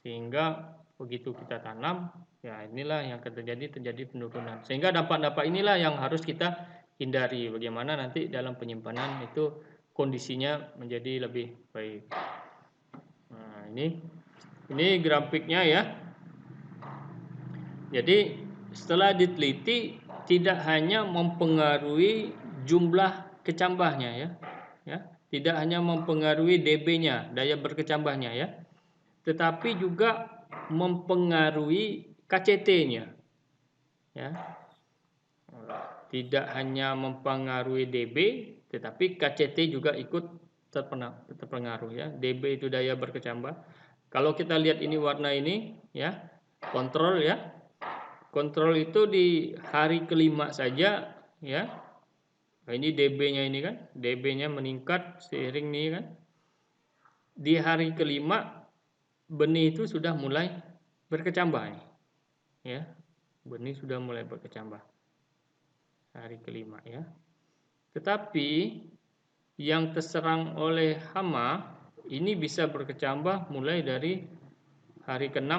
Sehingga begitu kita tanam, ya inilah yang terjadi penurunan. Sehingga dampak-dampak inilah yang harus kita hindari. Bagaimana nanti dalam penyimpanan itu kondisinya menjadi lebih baik. Nah, ini grafiknya ya. Jadi setelah diteliti tidak hanya mempengaruhi jumlah kecambahnya ya, tidak hanya mempengaruhi dB-nya, daya berkecambahnya ya, tetapi juga mempengaruhi KCT-nya ya. Tidak hanya mempengaruhi dB, tetapi KCT juga ikut terpengaruh ya. dB itu daya berkecambah. Kalau kita lihat ini warna ini ya, kontrol ya. Kontrol itu di hari kelima saja ya. Nah, ini dB-nya ini kan, dB-nya meningkat seiring nih kan. Di hari kelima benih itu sudah mulai berkecambah ya. Benih sudah mulai berkecambah hari kelima ya. Tetapi yang terserang oleh hama ini bisa berkecambah mulai dari hari ke-6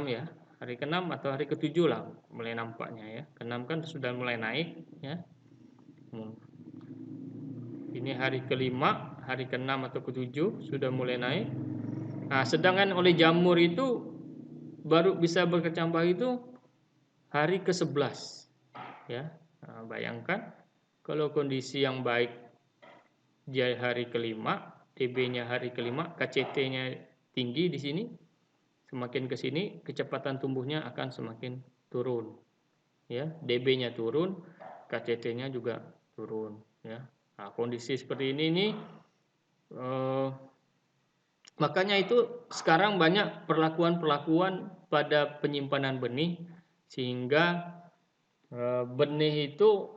ya. Hari ke-6 atau hari ke-7 lah mulai nampaknya ya. Ke-6 kan sudah mulai naik ya. Ini hari ke-5, hari ke-6 atau ke-7 sudah mulai naik. Nah, sedangkan oleh jamur itu baru bisa berkecambah itu hari ke-11 ya. Nah, bayangkan kalau kondisi yang baik dia hari kelima, dB-nya hari kelima, KCT-nya tinggi di sini, semakin ke sini kecepatan tumbuhnya akan semakin turun ya. dB-nya turun, KCT-nya juga turun ya. Nah, kondisi seperti ini nih makanya itu sekarang banyak perlakuan-perlakuan pada penyimpanan benih sehingga benih itu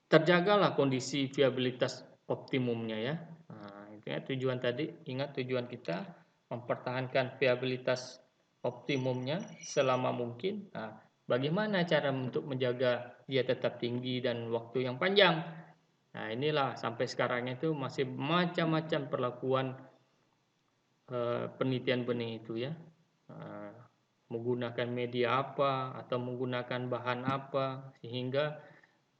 terjagalah kondisi viabilitas optimumnya ya. Nah, itu ya tujuan tadi. Ingat tujuan kita mempertahankan viabilitas optimumnya selama mungkin. Nah, Bagaimana cara untuk menjaga dia tetap tinggi dan waktu yang panjang? Nah, inilah sampai sekarang itu masih macam-macam perlakuan penelitian benih itu ya. Menggunakan media apa atau menggunakan bahan apa sehingga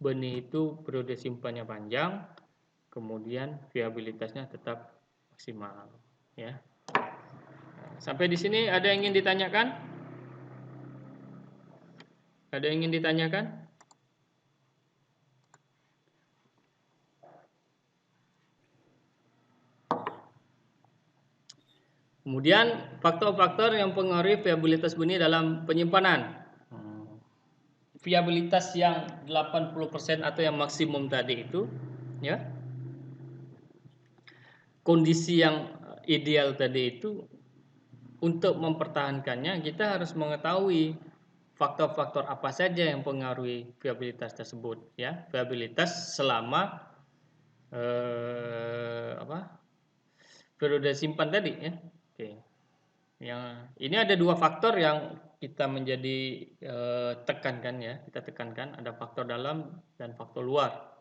benih itu periode simpannya panjang, kemudian viabilitasnya tetap maksimal ya. Sampai di sini ada yang ingin ditanyakan? Ada yang ingin ditanyakan? Kemudian faktor-faktor yang mempengaruhi viabilitas benih dalam penyimpanan. Viabilitas yang 80% atau yang maksimum tadi itu ya. Kondisi yang ideal tadi itu, untuk mempertahankannya kita harus mengetahui faktor-faktor apa saja yang mempengaruhi viabilitas tersebut ya. Viabilitas selama periode simpan tadi ya. Oke. Yang ini ada dua faktor yang kita menjadi tekankan ya. Kita tekankan ada faktor dalam dan faktor luar.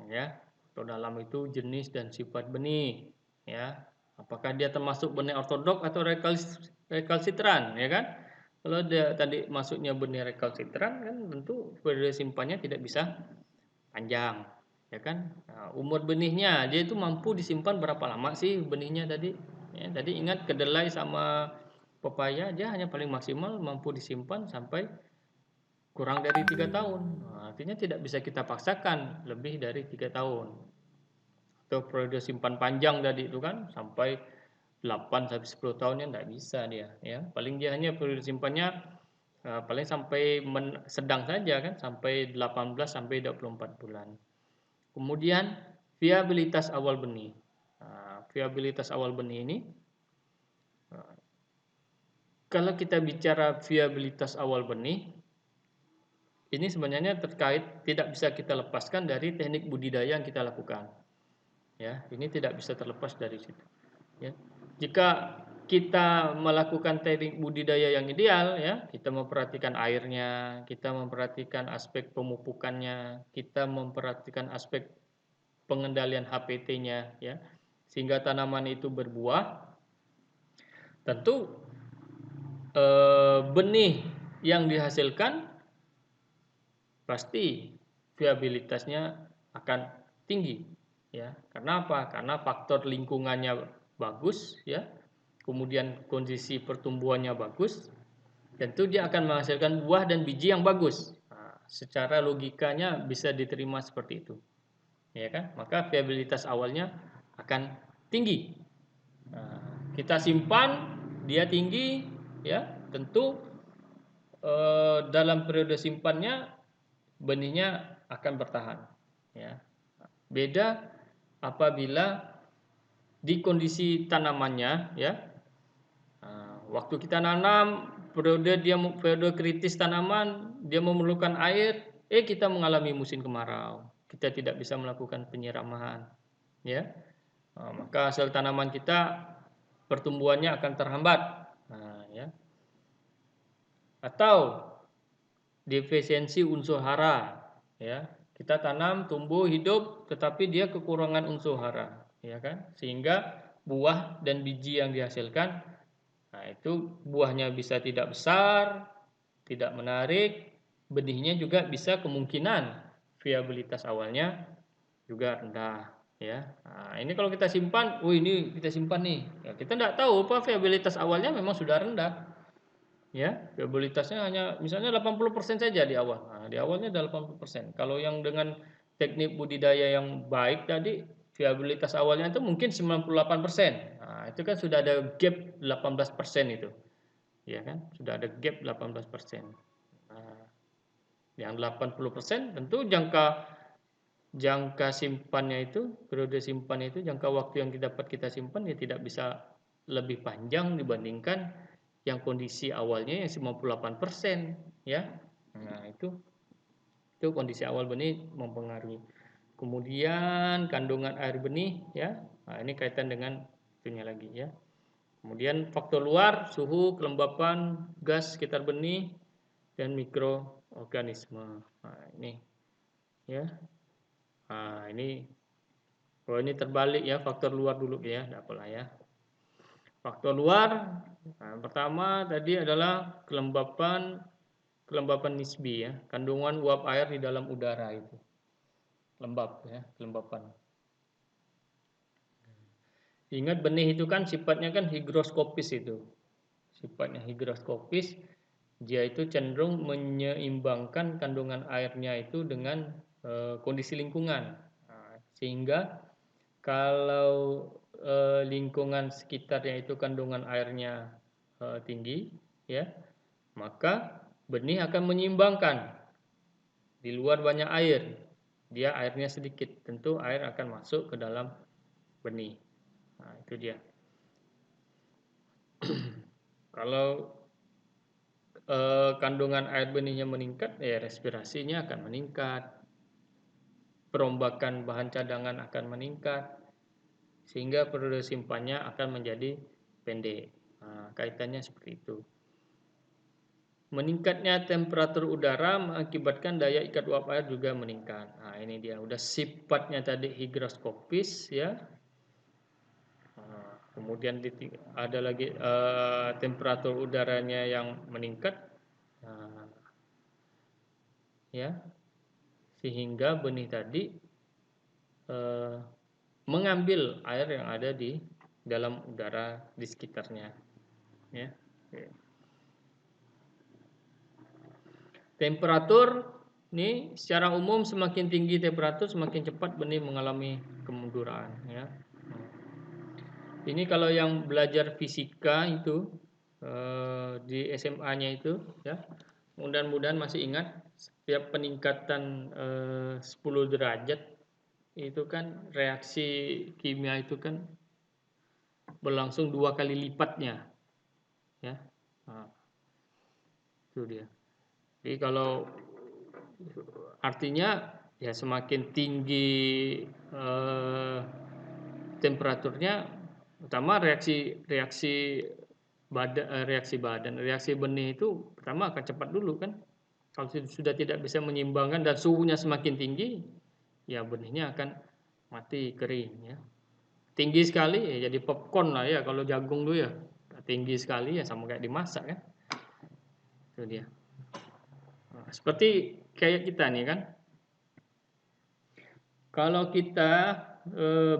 Ya. Faktor dalam itu jenis dan sifat benih ya. Apakah dia termasuk benih ortodok atau rekalsitran ya kan? Kalau dia tadi masuknya benih rekalsitran kan tentu periode simpannya tidak bisa panjang ya kan. Nah, umur benihnya dia itu mampu disimpan berapa lama sih benihnya tadi ya, tadi ingat kedelai sama pepaya dia hanya paling maksimal mampu disimpan sampai kurang dari 3 tahun. Nah, artinya tidak bisa kita paksakan lebih dari 3 tahun atau periode simpan panjang tadi itu kan sampai 8 sampai 10 tahun ya tidak bisa dia ya, paling dia hanya periode simpannya paling sampai sedang saja kan sampai 18 sampai 24 bulan. Kemudian viabilitas awal benih. Viabilitas awal benih ini, kalau kita bicara viabilitas awal benih, ini sebenarnya terkait tidak bisa kita lepaskan dari teknik budidaya yang kita lakukan. Ya, ini tidak bisa terlepas dari situ. Ya. Jika kita melakukan teknik budidaya yang ideal, ya, kita memperhatikan airnya, kita memperhatikan aspek pemupukannya, kita memperhatikan aspek pengendalian HPT-nya ya, sehingga tanaman itu berbuah. Tentu benih yang dihasilkan pasti viabilitasnya akan tinggi ya. Karena apa? Karena faktor lingkungannya bagus ya. Kemudian kondisi pertumbuhannya bagus. Tentu dia akan menghasilkan buah dan biji yang bagus. Nah, secara logikanya bisa diterima seperti itu. Ya kan? Maka viabilitas awalnya akan tinggi. Nah, kita simpan dia tinggi, ya tentu dalam periode simpannya benihnya akan bertahan. Ya. Beda apabila di kondisi tanamannya, ya waktu kita nanam periode kritis tanaman dia memerlukan air, kita mengalami musim kemarau. Kita tidak bisa melakukan penyiraman, ya. Maka hasil tanaman kita pertumbuhannya akan terhambat. Nah, ya. Atau defisiensi unsur hara, ya. Kita tanam, tumbuh, hidup, tetapi dia kekurangan unsur hara, ya kan? Sehingga buah dan biji yang dihasilkan, nah itu buahnya bisa tidak besar, tidak menarik, benihnya juga bisa kemungkinan viabilitas awalnya juga rendah ya. Nah, ini kalau kita simpan, ini kita simpan nih. Ya, kita tidak tahu apa viabilitas awalnya memang sudah rendah. Ya, viabilitasnya hanya misalnya 80% saja di awal. Nah, di awalnya ada 80%. Kalau yang dengan teknik budidaya yang baik tadi viabilitas awalnya itu mungkin 98%. Nah, itu kan sudah ada gap 18% itu. Ya kan? Sudah ada gap 18%. Nah, yang 80% tentu jangka simpannya itu, periode simpannya itu, jangka waktu yang dapat kita simpan ya tidak bisa lebih panjang dibandingkan yang kondisi awalnya yang 98% ya. Nah, itu kondisi awal benih mempengaruhi. Kemudian kandungan air benih ya. Nah, ini kaitan dengan itunya lagi ya. Kemudian faktor luar, suhu, kelembapan, gas sekitar benih, dan mikroorganisme. Nah, ini ya. Nah, ini ini terbalik ya, faktor luar dulu ya, enggak apalah ya. Faktor luar, nah, pertama tadi adalah kelembapan nisbi ya, kandungan uap air di dalam udara itu. Lembab ya, kelembapan. Ingat benih itu kan sifatnya kan higroskopis itu. Sifatnya higroskopis, dia itu cenderung menyeimbangkan kandungan airnya itu dengan kondisi lingkungan. Nah, sehingga kalau lingkungan sekitarnya itu kandungan airnya tinggi, ya, maka benih akan menyeimbangkan. Di luar banyak air, dia airnya sedikit, tentu air akan masuk ke dalam benih. Nah, itu dia. Kalau kandungan air benihnya meningkat, ya respirasinya akan meningkat, perombakan bahan cadangan akan meningkat, sehingga periode simpannya akan menjadi pendek. Nah, kaitannya seperti itu. Meningkatnya temperatur udara mengakibatkan daya ikat uap air juga meningkat. Nah, ini dia, udah sifatnya tadi higroskopis ya. Nah, kemudian ada lagi temperatur udaranya yang meningkat, nah, ya, sehingga benih tadi mengambil air yang ada di dalam udara di sekitarnya, ya. Temperatur ini secara umum semakin tinggi temperatur semakin cepat benih mengalami kemunduran, ya. Ini kalau yang belajar fisika itu di SMA-nya itu, ya, mudah-mudahan masih ingat setiap peningkatan 10 derajat itu kan reaksi kimia itu kan berlangsung 2 kali lipatnya, ya. Nah, itu dia. Jadi kalau artinya ya semakin tinggi temperaturnya, utama reaksi benih itu pertama akan cepat dulu kan. Kalau sudah tidak bisa menyeimbangkan dan suhunya semakin tinggi, ya benihnya akan mati kering ya. Tinggi sekali ya jadi popcorn lah ya kalau jagung tuh ya. Tinggi sekali ya sama kayak dimasak kan. Itu dia. Nah, seperti kayak kita nih kan. Kalau kita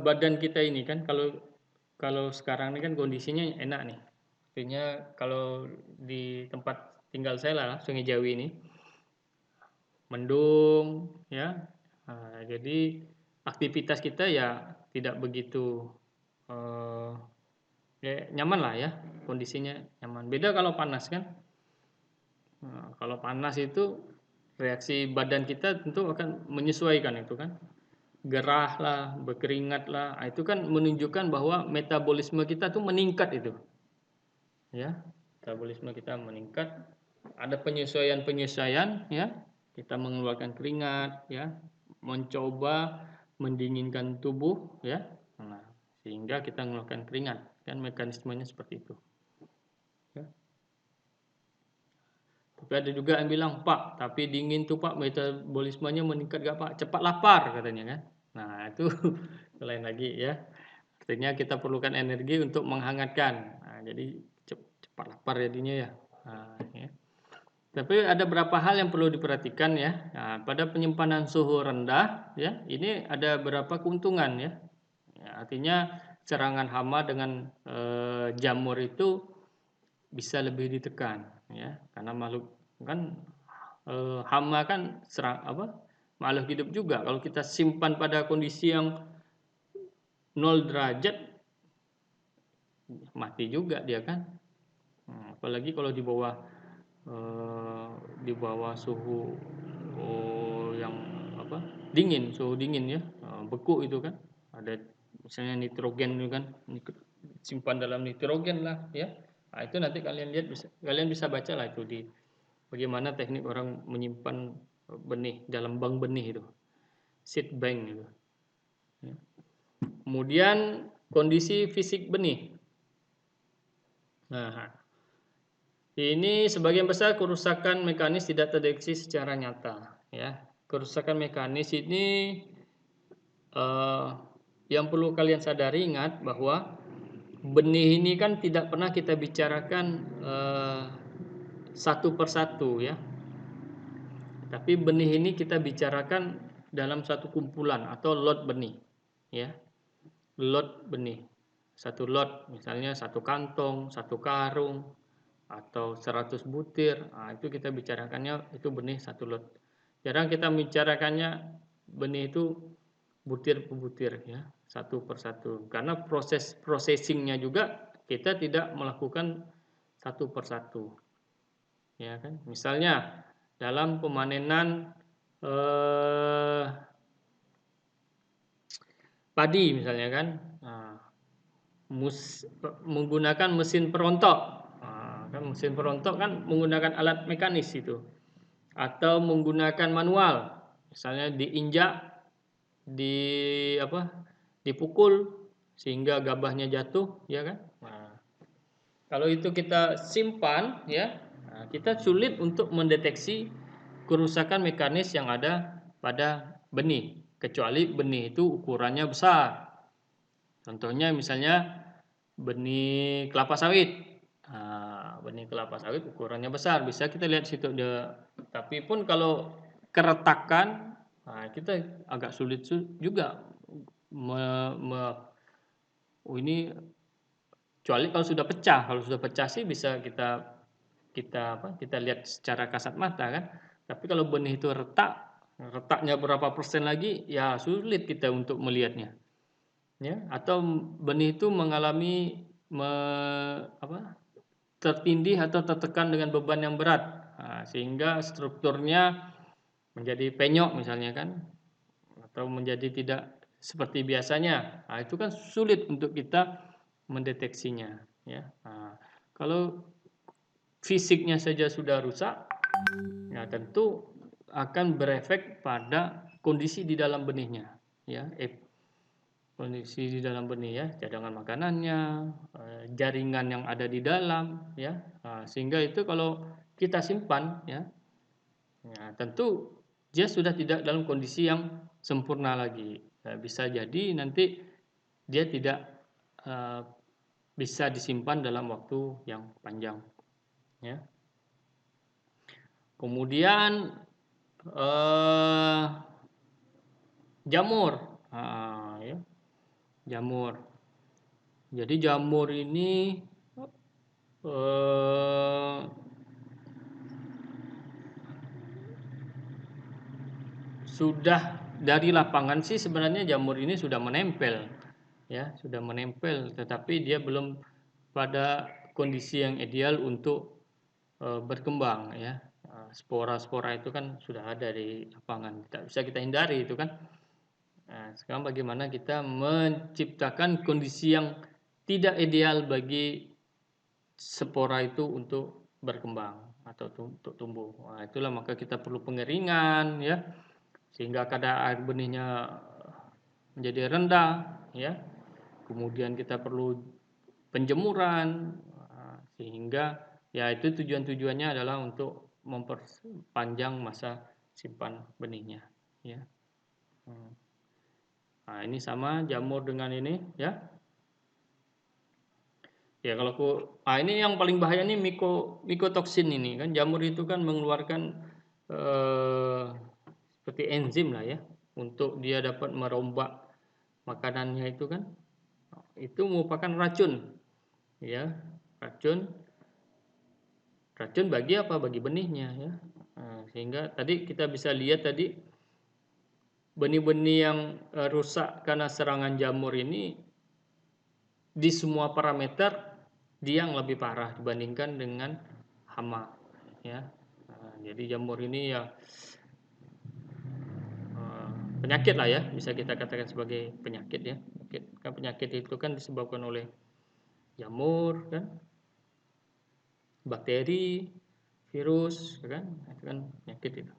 badan kita ini kan kalau sekarang ini kan kondisinya enak nih. Artinya kalau di tempat tinggal saya lah Sungai Jawi ini mendung ya. Nah, jadi aktivitas kita ya tidak begitu ya, nyaman lah ya, kondisinya nyaman. Beda kalau panas kan. Nah, kalau panas itu reaksi badan kita tentu akan menyesuaikan itu kan. Gerah lah, berkeringat lah. Nah, itu kan menunjukkan bahwa metabolisme kita tuh meningkat itu. Ya, metabolisme kita meningkat. Ada penyesuaian-penyesuaian ya. Kita mengeluarkan keringat ya, mencoba mendinginkan tubuh ya. Nah, sehingga kita mengeluarkan keringat. Kan mekanismenya seperti itu. Ya. Tapi ada juga yang bilang, Pak, tapi dingin tuh Pak, metabolismenya meningkat gak Pak? Cepat lapar katanya kan. Nah itu lain lagi ya. Artinya kita perlukan energi untuk menghangatkan. Nah, jadi cepat lapar jadinya ya. Nah, ya. Tapi ada beberapa hal yang perlu diperhatikan ya. Nah, pada penyimpanan suhu rendah ya, ini ada beberapa keuntungan ya. Ya, artinya serangan hama dengan jamur itu bisa lebih ditekan ya, karena makhluk kan hama kan makhluk hidup juga. Kalau kita simpan pada kondisi yang 0 derajat mati juga dia kan. Apalagi kalau di bawah suhu yang dingin, suhu dingin ya, beku itu kan. Ada misalnya nitrogen itu kan, simpan dalam nitrogen lah ya. Nah, itu nanti kalian bisa baca lah itu di bagaimana teknik orang menyimpan benih dalam bank benih itu, seed bank itu. Ya. Kemudian kondisi fisik benih. Nah, Ini sebagian besar kerusakan mekanis tidak terdeteksi secara nyata, ya. Kerusakan mekanis ini yang perlu kalian sadari, ingat bahwa benih ini kan tidak pernah kita bicarakan satu persatu, ya. Tapi benih ini kita bicarakan dalam satu kumpulan atau lot benih, ya. Lot benih. Satu lot, misalnya satu kantong, satu karung, atau 100 butir. Nah, itu kita bicarakannya itu benih satu lot. Jarang kita bicarakannya benih itu butir per butir, ya, satu persatu. Karena proses processingnya juga kita tidak melakukan satu persatu, ya kan? Misalnya dalam pemanenan padi misalnya kan, nah, menggunakan mesin perontok. Nah, kan mesin perontok kan menggunakan alat mekanis itu, atau menggunakan manual, misalnya diinjak, dipukul sehingga gabahnya jatuh, ya kan. Nah, kalau itu kita simpan, ya, nah, kita sulit untuk mendeteksi kerusakan mekanis yang ada pada benih, kecuali benih itu ukurannya besar. Contohnya misalnya benih kelapa sawit. Nah, benih kelapa sawit ukurannya besar, bisa kita lihat situ. Tapi pun kalau keretakan, nah, kita agak sulit juga ini, kecuali kalau sudah pecah. Kalau sudah pecah sih bisa kita lihat secara kasat mata kan. Tapi kalau benih itu retaknya berapa persen lagi, ya sulit kita untuk melihatnya. Ya, atau benih itu mengalami tertindih atau tertekan dengan beban yang berat, nah, sehingga strukturnya menjadi penyok misalnya kan, atau menjadi tidak seperti biasanya. Nah, itu kan sulit untuk kita mendeteksinya, ya. Nah, kalau fisiknya saja sudah rusak, ya tentu akan berefek pada kondisi di dalam benihnya, ya. Kondisi di dalam benih, ya, cadangan makanannya, jaringan yang ada di dalam, ya. Nah, sehingga itu kalau kita simpan, ya, tentu dia sudah tidak dalam kondisi yang sempurna lagi. Nah, bisa jadi nanti dia tidak bisa disimpan dalam waktu yang panjang, ya. Kemudian jamur, ya, jamur. Jadi jamur ini sudah dari lapangan sih sebenarnya jamur ini sudah menempel, ya, sudah menempel, tetapi dia belum pada kondisi yang ideal untuk berkembang, ya. Spora-spora itu kan sudah ada di lapangan, tidak bisa kita hindari itu kan. Nah, sekarang bagaimana kita menciptakan kondisi yang tidak ideal bagi spora itu untuk berkembang atau untuk tumbuh. Nah, itulah maka kita perlu pengeringan, ya, sehingga kadar air benihnya menjadi rendah, ya. Kemudian kita perlu penjemuran, sehingga, ya, itu tujuannya adalah untuk memperpanjang masa simpan benihnya, ya. Nah, ini sama jamur dengan ini, ya. Ya, kalau ini yang paling bahaya nih mikotoksin ini kan. Jamur itu kan mengeluarkan seperti enzim lah, ya, untuk dia dapat merombak makanannya itu kan. Itu merupakan racun, ya, racun bagi apa? Bagi benihnya, ya. Nah, sehingga tadi kita bisa lihat tadi benih-benih yang rusak karena serangan jamur ini di semua parameter dia yang lebih parah dibandingkan dengan hama, ya. Nah, jadi jamur ini ya penyakit lah, ya, bisa kita katakan sebagai penyakit, ya. Penyakit itu kan disebabkan oleh jamur kan, bakteri, virus, kan, itu kan penyakit itu.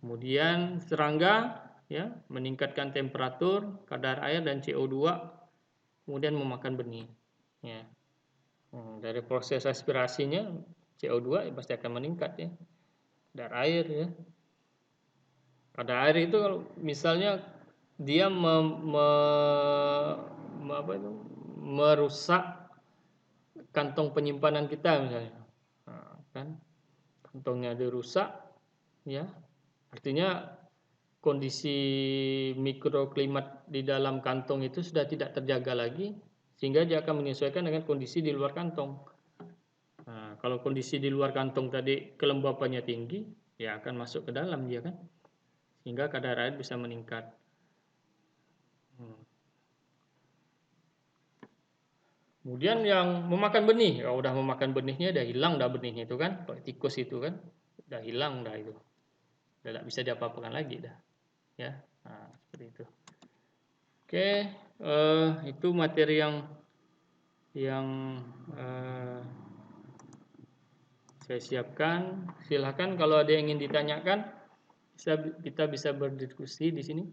Kemudian serangga, ya, meningkatkan temperatur, kadar air dan CO2, kemudian memakan benih, ya. dari proses respirasinya CO2 pasti akan meningkat ya. Kadar air ya. Kadar air itu kalau misalnya dia merusak kantong penyimpanan kita misalnya. Nah, kan kantongnya dirusak ya. Artinya kondisi mikroklimat di dalam kantong itu sudah tidak terjaga lagi, sehingga dia akan menyesuaikan dengan kondisi di luar kantong. Nah, kalau kondisi di luar kantong tadi kelembapannya tinggi, ya akan masuk ke dalam dia kan, sehingga kadar air bisa meningkat. Kemudian yang memakan benih, kalau udah memakan benihnya, udah hilang dah benihnya itu kan, tikus itu kan, udah hilang dah itu, udah tidak bisa diapa-apakan lagi dah, ya, nah, seperti itu. Oke, itu materi yang saya siapkan. Silahkan kalau ada yang ingin ditanyakan, kita bisa berdiskusi di sini.